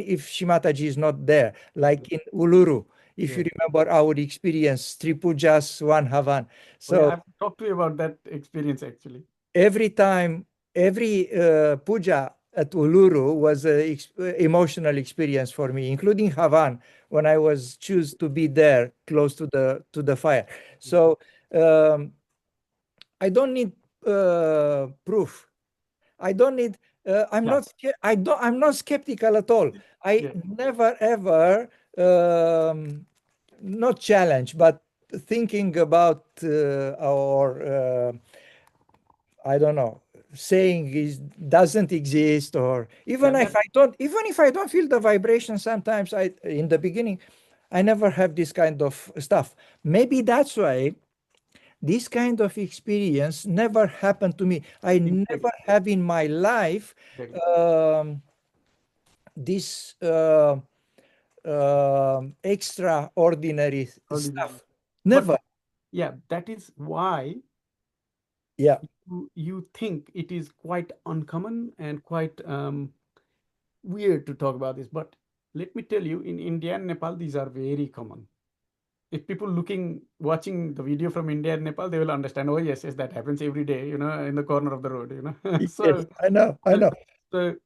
if Shimataji is not there, like in Uluru, if Yeah. you remember our experience, three pujas, one Havan. Oh yeah. So I've talked to you about that experience actually. every time, every puja at Uluru was an emotional experience for me, including Havan when I was choose to be there close to the fire. So um, I don't need proof. I don't need. I'm Yeah. not. I'm not skeptical at all. I Yeah. never ever not challenge, but thinking about or I don't know, saying is doesn't exist, or Yeah. even if I don't feel the vibration sometimes I in the beginning, I never have this kind of stuff. Maybe that's why this kind of experience never happened to me. I Exactly. never have in my life Exactly. this extraordinary Ordinary. stuff. But Never. yeah, that is why Yeah. you think it is quite uncommon and quite weird to talk about this. But let me tell you, in India and Nepal, these are very common. If people watching the video from India and Nepal, they will understand. Oh yes, yes, that happens every day. In the corner of the road. Yes, So, I know. I so, know. so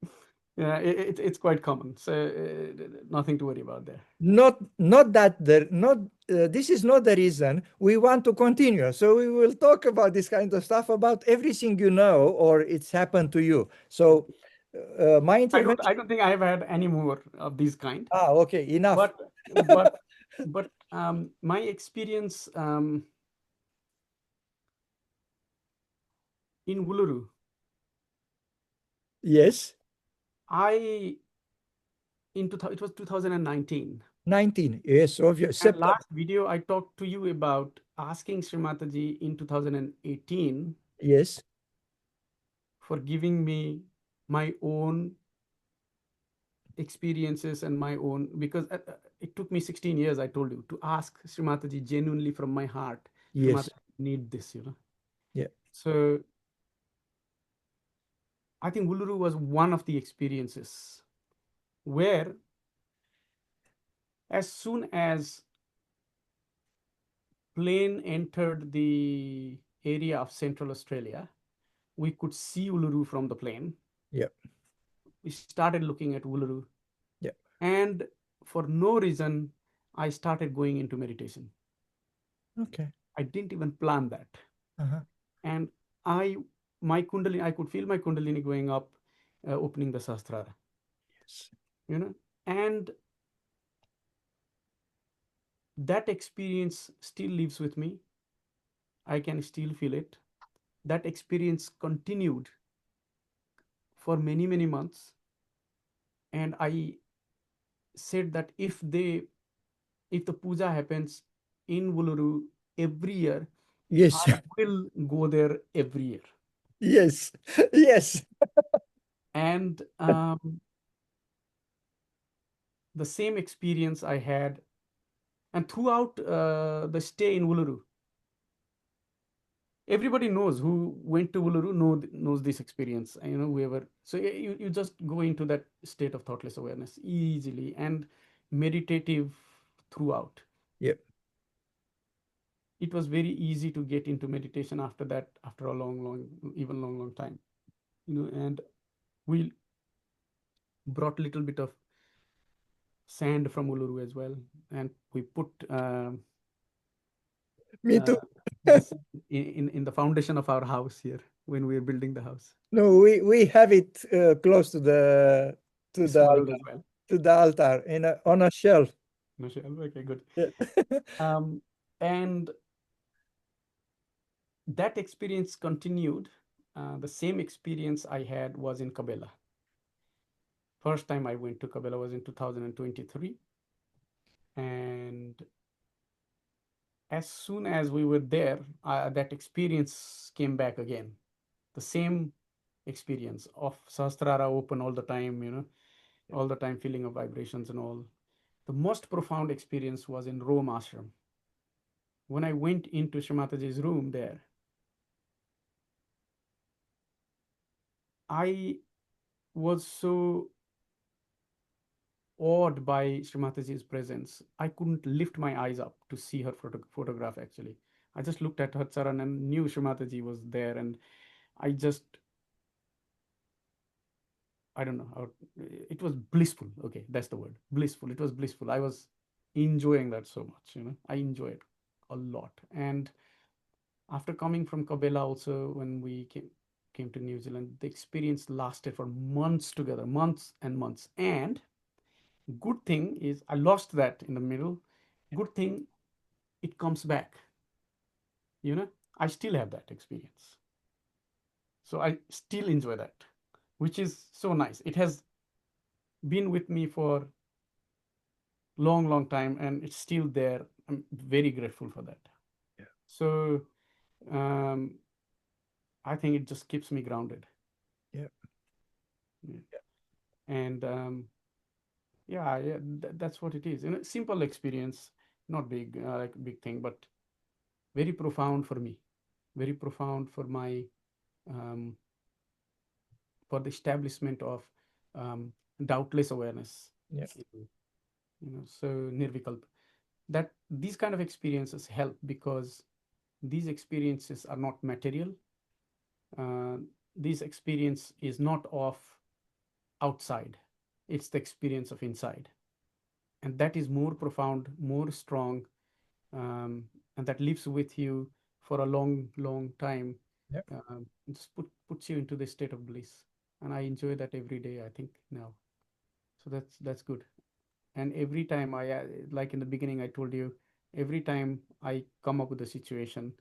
Yeah, it's quite common. So nothing to worry about there. Not that the not this is not the reason we want to continue. So we will talk about this kind of stuff, about everything you know or it's happened to you. So my I intervention. don't think I've had any more of these kind. Okay, enough. But but my experience in Uluru, Yes, I it was 2019. 19. Yes, obvious. And September. last video I talked to you about asking Srimataji in 2018 Yes, for giving me my own experiences and my own, because it took me 16 years, I told you, to ask Srimataji genuinely from my heart, yes, Srimataji, I need this, you know. yeah, So I think Uluru was one of the experiences where as soon as plane entered the area of Central Australia, we could see Uluru from the plane. yeah, We started looking at Uluru, yeah. and for no reason, I started going into meditation. Okay. I didn't even plan that. Uh-huh. And I, my Kundalini, I could feel my Kundalini going up, opening the Sahasrara, Yes. you know, and that experience still lives with me. I can still feel it. That experience continued for many, many months. And I said that if the puja happens in Uluru every year, I Yes, will go there every year. yes, yes. And the same experience I had, and throughout the stay in Uluru, everybody knows who went to Uluru knows this experience. You know, whoever. So you just go into that state of thoughtless awareness easily and meditative throughout. Yeah. It was very easy to get into meditation after that, after a long time. You know, and we brought a little bit of sand from Uluru as well, and we put Me too. this in the foundation of our house here when we were building the house. No, we have it close to This the world altar, as well. in on a shelf. No, okay, good. Yeah. Um, and that experience continued. The same experience I had was in Kabela. First time I went to Kabela was in 2023. And as soon as we were there, that experience came back again. The same experience of Sahasrara open all the time, you know, all the time feeling of vibrations and all. The most profound experience was in Rome ashram. When I went into Shrimataji's room there, I was so awed by Srimataji's presence. I couldn't lift my eyes up to see her photograph actually. I just looked at her charan and knew Srimataji was there. And I just, I don't know how, it was blissful. Okay, that's the word. Blissful. It was blissful. I was enjoying that so much, you know. I enjoy it a lot. And after coming from Kabela also, when we came to New Zealand, the experience lasted for months together, months and months. And good thing is I lost that in the middle. Good thing it comes back. You know, I still have that experience. So I still enjoy that, which is so nice. It has been with me for long time and it's still there. I'm very grateful for that. Yeah. So um, I think it just keeps me grounded. Yeah. Yeah. And yeah, that's what it is. You know, simple experience, not big, like big thing, but very profound for me. Very profound for my um, for the establishment of um, doubtless awareness. Yeah. You know, so nirvikalp. That these kind of experiences help because these experiences are not material. Uh, this experience is not of outside, it's the experience of inside. And that is more profound, more strong, and that lives with you for a long, long time. Yeah. Just puts you into the state of bliss. And I enjoy that every day, I think, now. So that's good. And every time like in the beginning, I told you, every time I come up with a situation,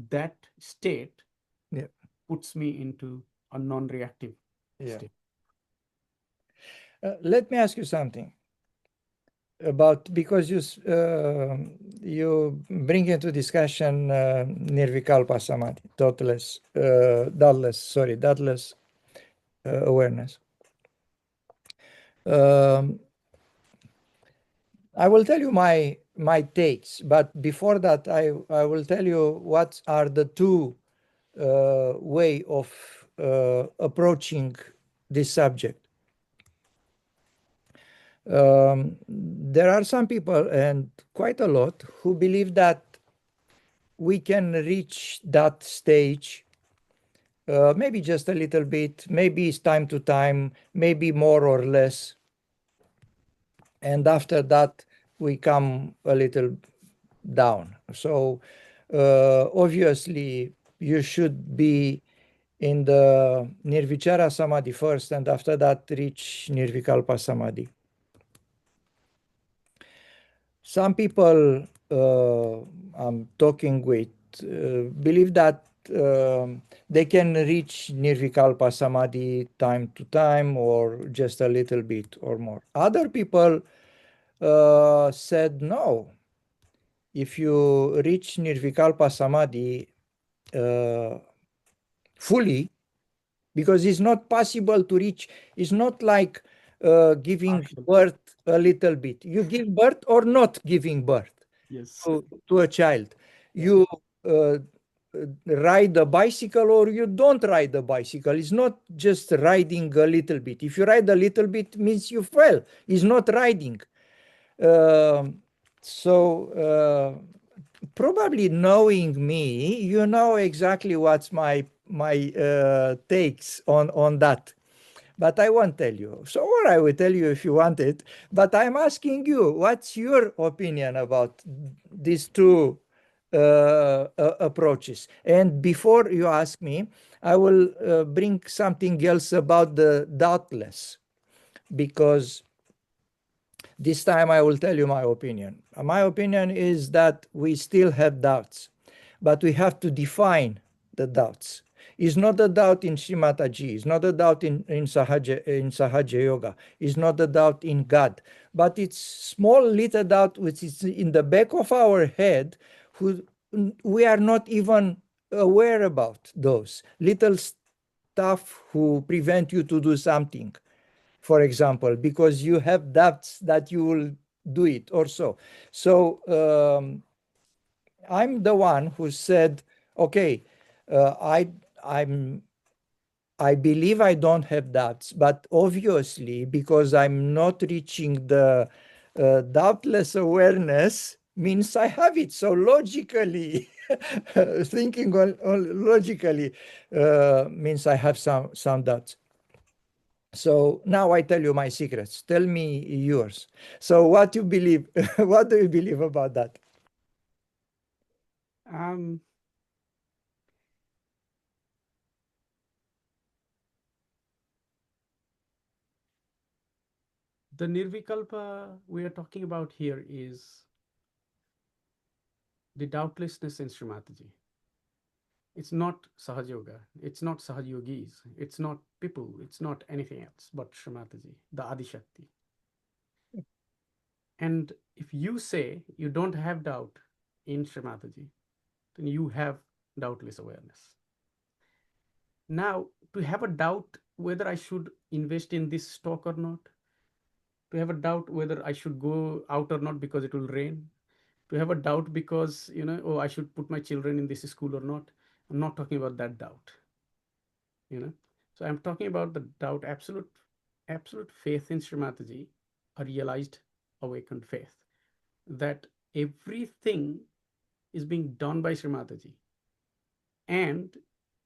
that state Yeah. puts me into a non-reactive Yeah. state. Let me ask you something about, because you bring into discussion nirvikalpa samadhi, doubtless awareness. Um, I will tell you my takes, but before that, I will tell you what are the two way of approaching this subject. There are some people, and quite a lot, who believe that we can reach that stage, maybe just a little bit, maybe it's time to time, maybe more or less, and after that we come a little down. So obviously you should be in the nirvichara samadhi first, and after that reach nirvikalpa samadhi. Some people I'm talking with believe that they can reach nirvikalpa samadhi time to time or just a little bit or more. Other people said no. If you reach nirvikalpa samadhi uh, fully, because it's not possible to reach, it's not like giving Partial. birth a little bit. You give birth or not giving birth Yes. to a child. Yeah. You ride a bicycle or you don't ride a bicycle. It's not just riding a little bit. If you ride a little bit, means you fell. It's not riding. Um, so probably knowing me, you know exactly what's my takes on that. But I won't tell you. So, or I will tell you if you want it. But I'm asking you, what's your opinion about these two approaches? And before you ask me, I will bring something else about the doubtless, because this time I will tell you my opinion. My opinion is that we still have doubts, but we have to define the doubts. It's not a doubt in Shrimataji, it's not a doubt in Sahaja Yoga, it's not a doubt in God, but it's small little doubt which is in the back of our head, who we are not even aware about those little stuff who prevent you to do something, for example, because you have doubts that you will do it or so. So I'm the one who said, okay, I'm I believe I don't have doubts, but obviously because I'm not reaching the doubtless awareness means I have it. So logically, thinking logically means I have some doubts. So now I tell you my secrets. Tell me yours. So what you believe? What do you believe about that? Um, the nirvikalpa we are talking about here is the doubtlessness in Srimataji. It's not Sahaja Yoga. It's not Sahaja Yogis. It's not people. It's not anything else but Srimataji, the Adishakti. And if you say you don't have doubt in Srimataji, then you have doubtless awareness. Now, to have a doubt whether I should invest in this stock or not, to have a doubt whether I should go out or not because it will rain, to have a doubt because, oh, I should put my children in this school or not. I'm not talking about that doubt, you know. So I'm talking about the doubt, absolute faith in Srimataji, a realized, awakened faith that everything is being done by Srimataji and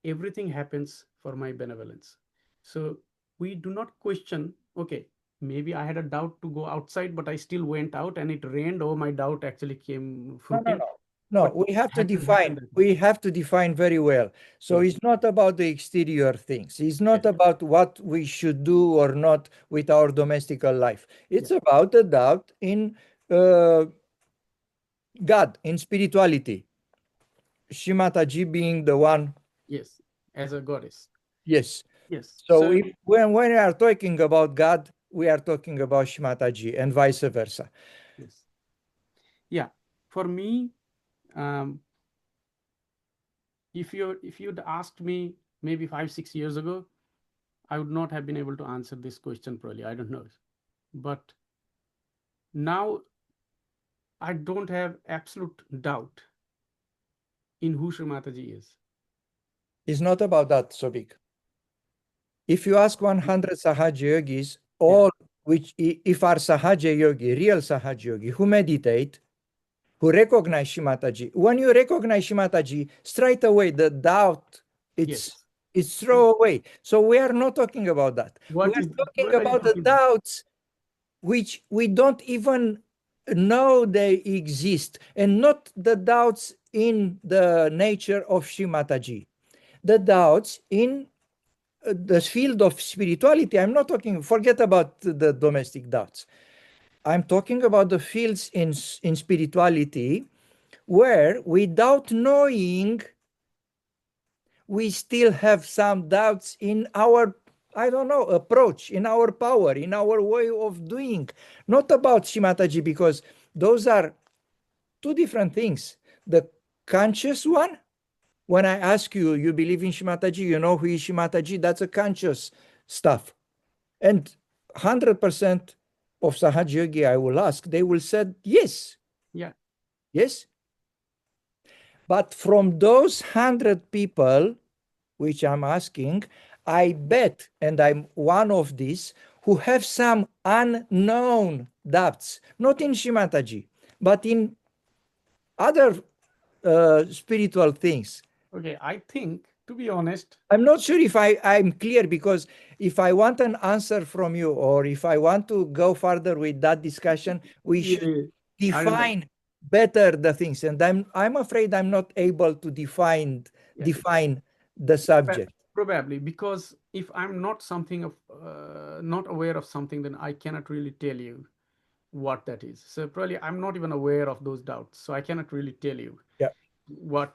everything happens for my benevolence. So we do not question, okay, maybe I had a doubt to go outside, but I still went out and it rained. Oh, my doubt actually came No, no, fruiting. no. No, But we have to had to happen define. that way. We have to define very well. So Yes, it's not about the exterior things. It's yes, not about what we should do or not with our domestical life. yeah, It's about a doubt in uh, God, in spirituality. Shimataji being the one. yes, as a goddess. Yes. Yes. So So, if, when we are talking about God, we are talking about Shimataji and vice versa. yes. Yeah. For me, um, if you'd asked me maybe 5 6 years ago, I would not have been able to answer this question probably. I don't know, but now I don't have absolute doubt in who Sri Mataji is. It's not about that, Sobik. If you ask 100 Sahaja yogis, Yeah. all which, if are Sahaja yogi, real Sahaja yogi, who meditate, who recognize Shimataji, when you recognize Shimataji, straight away the doubt, it's Yes. it's throw away. So we are not talking about that. We What are is? talking What are you about the talking about? doubts which we don't even know they exist, and not the doubts in the nature of Shimataji. The doubts in the field of spirituality. I'm not talking, forget about the domestic doubts. I'm talking about the fields in spirituality where, without knowing, we still have some doubts in our, I don't know, approach, in our power, in our way of doing. Not about Shimataji, because those are two different things. The conscious one, when I ask you, you believe in Shimataji, you know who is Shimataji, that's a conscious stuff. And 100% of Sahaja Yogi I will ask, they will say yes, Yeah. yes. But from those 100 people which I'm asking, I bet, and I'm one of these, who have some unknown doubts, not in Shimataji, but in other spiritual things. Okay. I think, to be honest, I'm not sure if I'm clear, because if I want an answer from you, or if I want to go further with that discussion, we yeah, should I don't know. define better the things. And I'm afraid I'm not able to Yeah. define the subject. Probably because if I'm not something of not aware of something, then I cannot really tell you what that is. So probably I'm not even aware of those doubts, so I cannot really tell you Yeah. what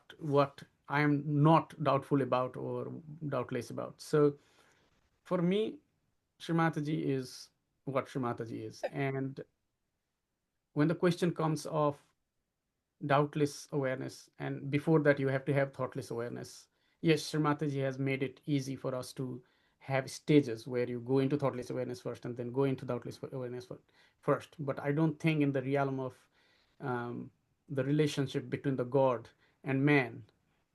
I am not doubtful about or doubtless about. So for me, Srimataji is what Srimataji is, and when the question comes of doubtless awareness, and before that you have to have thoughtless awareness. Yes, Srimataji has made it easy for us to have stages where you go into thoughtless awareness first and then go into doubtless awareness first. But I don't think in the realm of um, the relationship between the God and man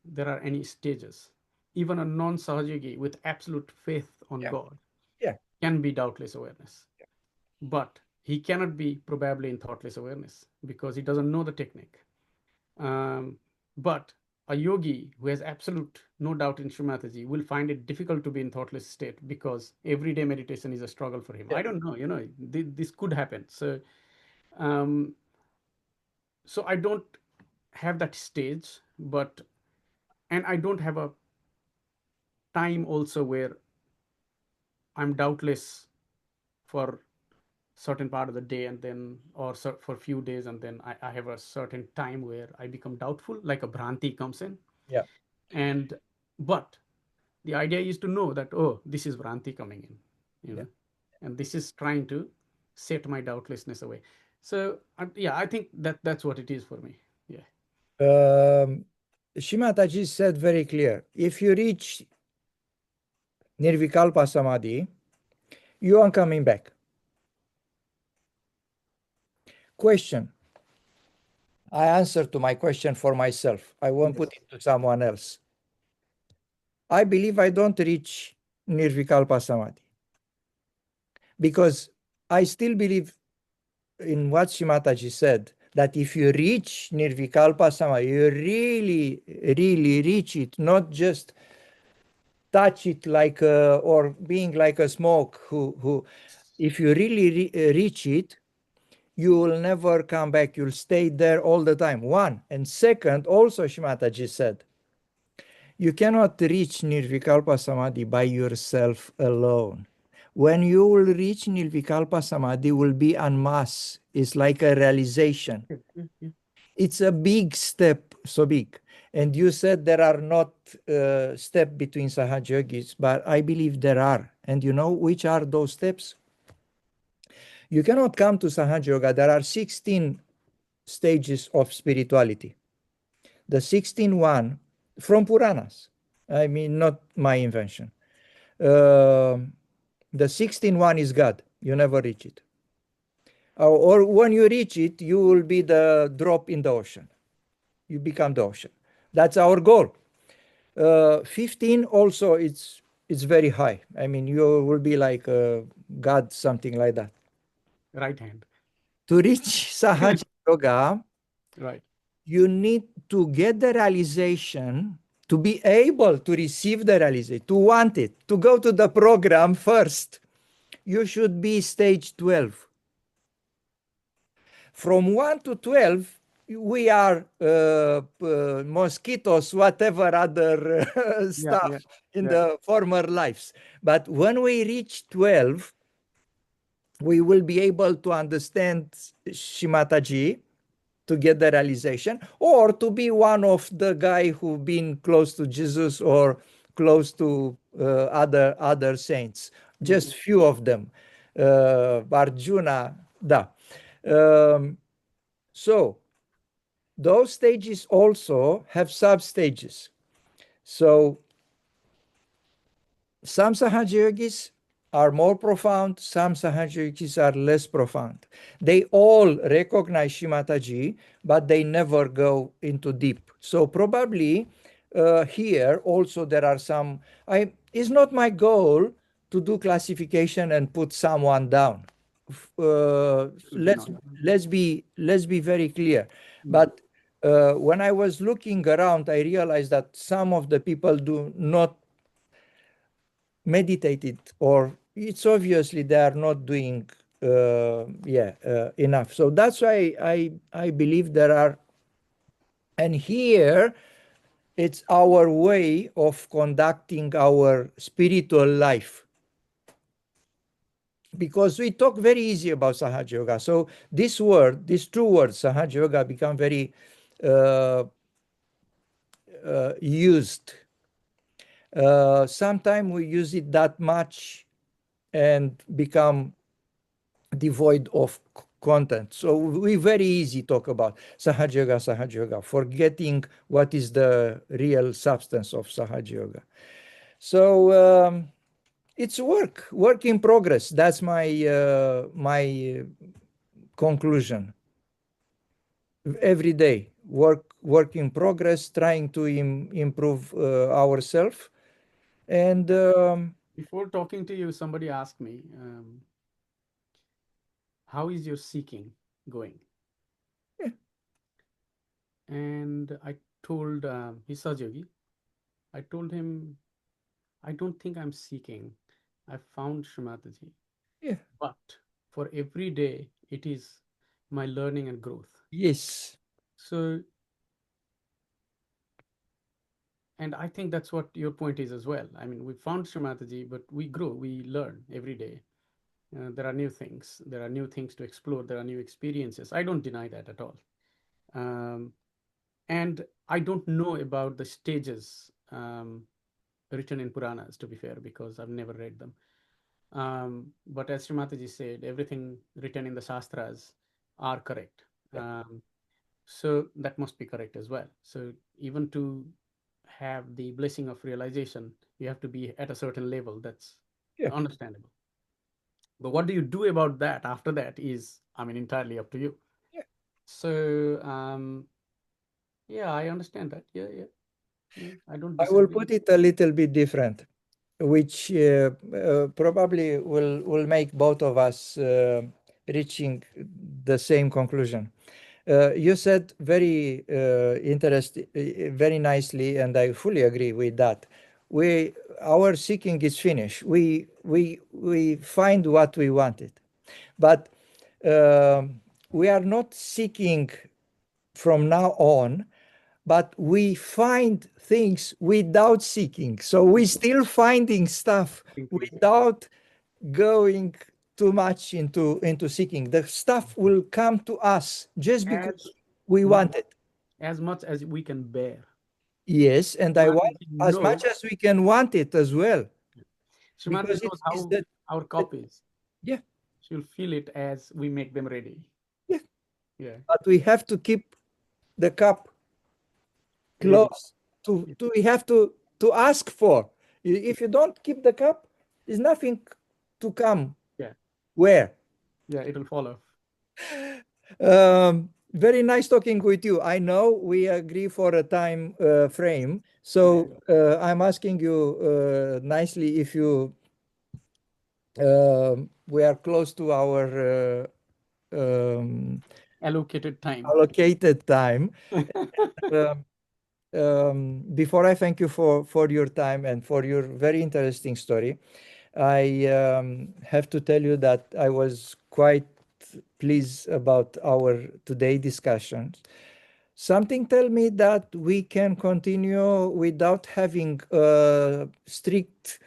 there are any stages. Even a non-sahajogi with absolute faith on Yeah. God Yeah. can be doubtless awareness, but he cannot be probably in thoughtless awareness because he doesn't know the technique. But a yogi who has absolute no doubt in Srimataji will find it difficult to be in thoughtless state because everyday meditation is a struggle for him. Yeah. I don't know, this could happen. Um, so I don't have that stage, but and I don't have a time also where I'm doubtless for certain part of the day and then or for a few days and then I have a certain time where I become doubtful, like a bhranti comes in. Yeah. And but the idea is to know that, oh, this is Vranti coming in, you Yeah. know, and this is trying to set my doubtlessness away. So yeah, I think that's what it is for me. Yeah. Um, Shimataji said very clear, if you reach Nirvikalpa Samadhi, you are coming back. Question. I answer to my question for myself. I won't Yes. put it to someone else. I believe I don't reach Nirvikalpa Samadhi, because I still believe in what Shimataji said, that if you reach Nirvikalpa Samadhi, you really, really reach it, not just touch it like or being like a smoke who if you really reach it, you will never come back. You'll stay there all the time. One. And second, also Shimataji said, you cannot reach Nirvikalpa Samadhi by yourself alone. When you will reach Nirvikalpa Samadhi, will be en masse. It's like a realization. Yeah, yeah, yeah. It's a big step, so big. And you said there are not steps between Sahaja Yogis, but I believe there are. And you know which are those steps? You cannot come to Sahaja Yoga. There are 16 stages of spirituality. The 16th one from Puranas. I mean, not my invention. The 16th one is God. You never reach it. Or when you reach it, you will be the drop in the ocean. You become the ocean. That's our goal. 15 also, it's very high. I mean, you will be like God, something like that. Right hand. To reach Sahaja Yoga, Right. you need to get the realization, to be able to receive the realization, to want it, to go to the program first. You should be stage 12. From 1 to 12, we are mosquitoes, whatever other Yeah, stuff yeah, in yeah. the former lives. But when we reach 12, we will be able to understand Shimataji, to get the realization, or to be one of the guy who been close to Jesus or close to other saints. Mhm. Just few of them. Arjuna, da. Um, so those stages also have sub stages. So some Sahaja Yogis are more profound, some Sahaja Yogis are less profound. They all recognize Shimataji, but they never go into deep. So probably here also there are some. It's not my goal to do classification and put someone down. Absolutely not. Let's be very clear. Mm. But when I was looking around, I realized that some of the people do not meditated, or it's obviously they are not doing enough. So that's why I believe there are, and here it's our way of conducting our spiritual life, because we talk very easy about Sahaja Yoga. So this two words Sahaja Yoga become very used. Sometimes we use it that much and become devoid of content. So we very easy talk about Sahaja Yoga, forgetting what is the real substance of Sahaja Yoga. So it's work in progress. That's my conclusion. Every day, work in progress, trying to improve ourselves. And Before talking to you, somebody asked me, how is your seeking going? yeah, And I told he's Yogi. I told him, I don't think I'm seeking. I found Shrimataji. yeah, But for every day, it is my learning and growth. yes, So, and I think that's what your point is as well. I mean, we found Shrimataji, but we grow, we learn every day. There are new things. There are new things to explore. There are new experiences. I don't deny that at all. Um, and I don't know about the stages written in Puranas, to be fair, because I've never read them. But as Srimataji said, everything written in the Shastras are correct. So that must be correct as well. So even to have the blessing of realization, you have to be at a certain level. That's yeah. understandable. But what do you do about that after that is, I mean, entirely up to you. Yeah. So, yeah, I understand that. Yeah, yeah, yeah. I don't I will disagree. put it a little bit different, which probably will make both of us reaching the same conclusion. You said very interesting, very nicely, and I fully agree with that. we our seeking is finished. We find what we wanted, but we are not seeking from now on, but we find things without seeking. So we still finding stuff Thinking without going too much into seeking. The stuff will come to us just as because we much want it. as much as we can bear. Yes, and I want Shamataji as much knows. as we can want it as well, Shamataji because knows it's how that, our that cup is. yeah, She'll feel it as we make them ready. yeah. Yeah, But we have to keep the cup ready. close to we have to ask for. If you don't keep the cup, there's nothing to come. Yeah, Where? yeah, it'll follow. Very nice talking with you. I know we agree for a time frame, Yeah, so I'm asking you nicely if you we are close to our allocated time. allocated time. Um, before I thank you for your time and for your very interesting story, I have to tell you that I was quite pleased about our today discussions. Something tell me that we can continue without having a strict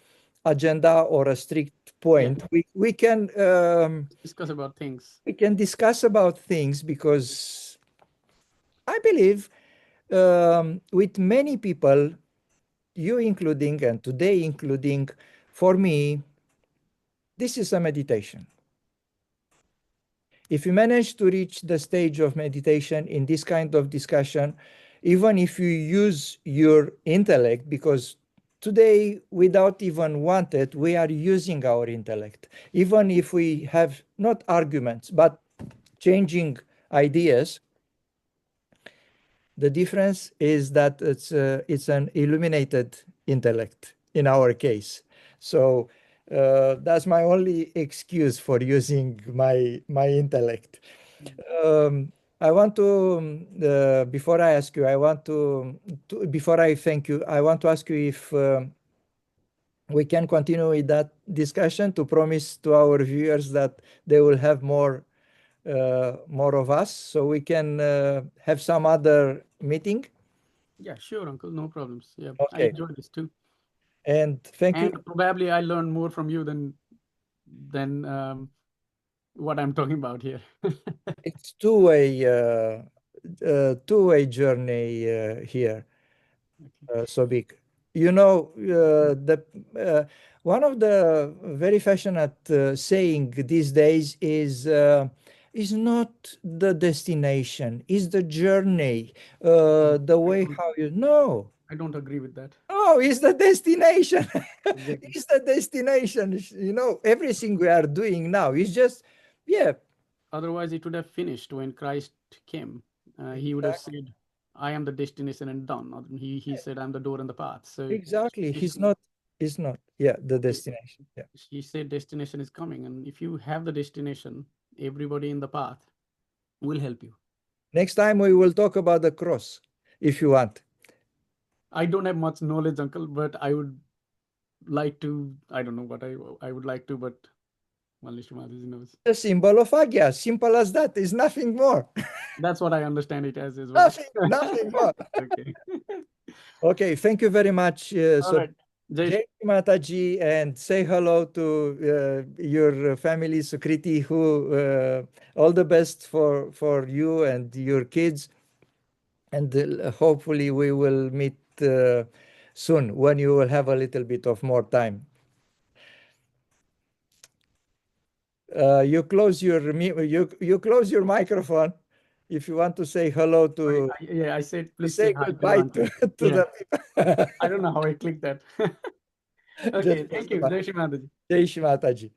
agenda or a strict Yeah, point. discuss about things. We can discuss about things because I believe with many people, you including and today including, for me, this is a meditation. If you manage to reach the stage of meditation in this kind of discussion, even if you use your intellect, because today, without even wanted, we are using our intellect, even if we have not arguments, but changing ideas. The difference is that it's an illuminated intellect in our case. So that's my only excuse for using my intellect. I want to before I ask you, I want before I thank you, I want to ask you if we can continue with that discussion to promise to our viewers that they will have more of us, so we can have some other meeting. Yeah, sure, uncle. No problems. Yeah, I Okay. enjoyed this too. And thank you. And probably I learned more from you than what I'm talking about here. It's two-way journey here, Okay. Sobik. You know, the one of the very fashionate saying these days is not the destination, is the journey, the I way don't, how you know. I don't agree with that. Oh, it's the destination. Exactly. It's the destination. You know, everything we are doing now is just, yeah, Otherwise, it would have finished when Christ came. He would have exactly. said, "I am the destination and done." He said, "I'm the door and the path." So Exactly. destination, He's not, yeah, the he destination. Yeah. he said, "Destination is coming," and if you have the destination, everybody in the path will help you. Next time we will talk about the cross, if you want. I don't have much knowledge, uncle, but I would like to. I don't know what I would like to, but only Shrimati knows. The symbol of Agya, simple as that. Is nothing more. That's what I understand it as well. Nothing more. Okay. Okay, thank you very much. All So, right. Jai Jai Mataji, and say hello to your family, Sukriti, who all the best for you and your kids. And hopefully we will meet soon when you will have a little bit of more time. You close your microphone if you want to say hello Sorry. to Yeah, I said to please say say hi to goodbye Auntie. to Yeah. the people. I don't know how I clicked that. Just Okay. press Thank the you. button. Jai Shri Mataji. Jai Shri Mataji.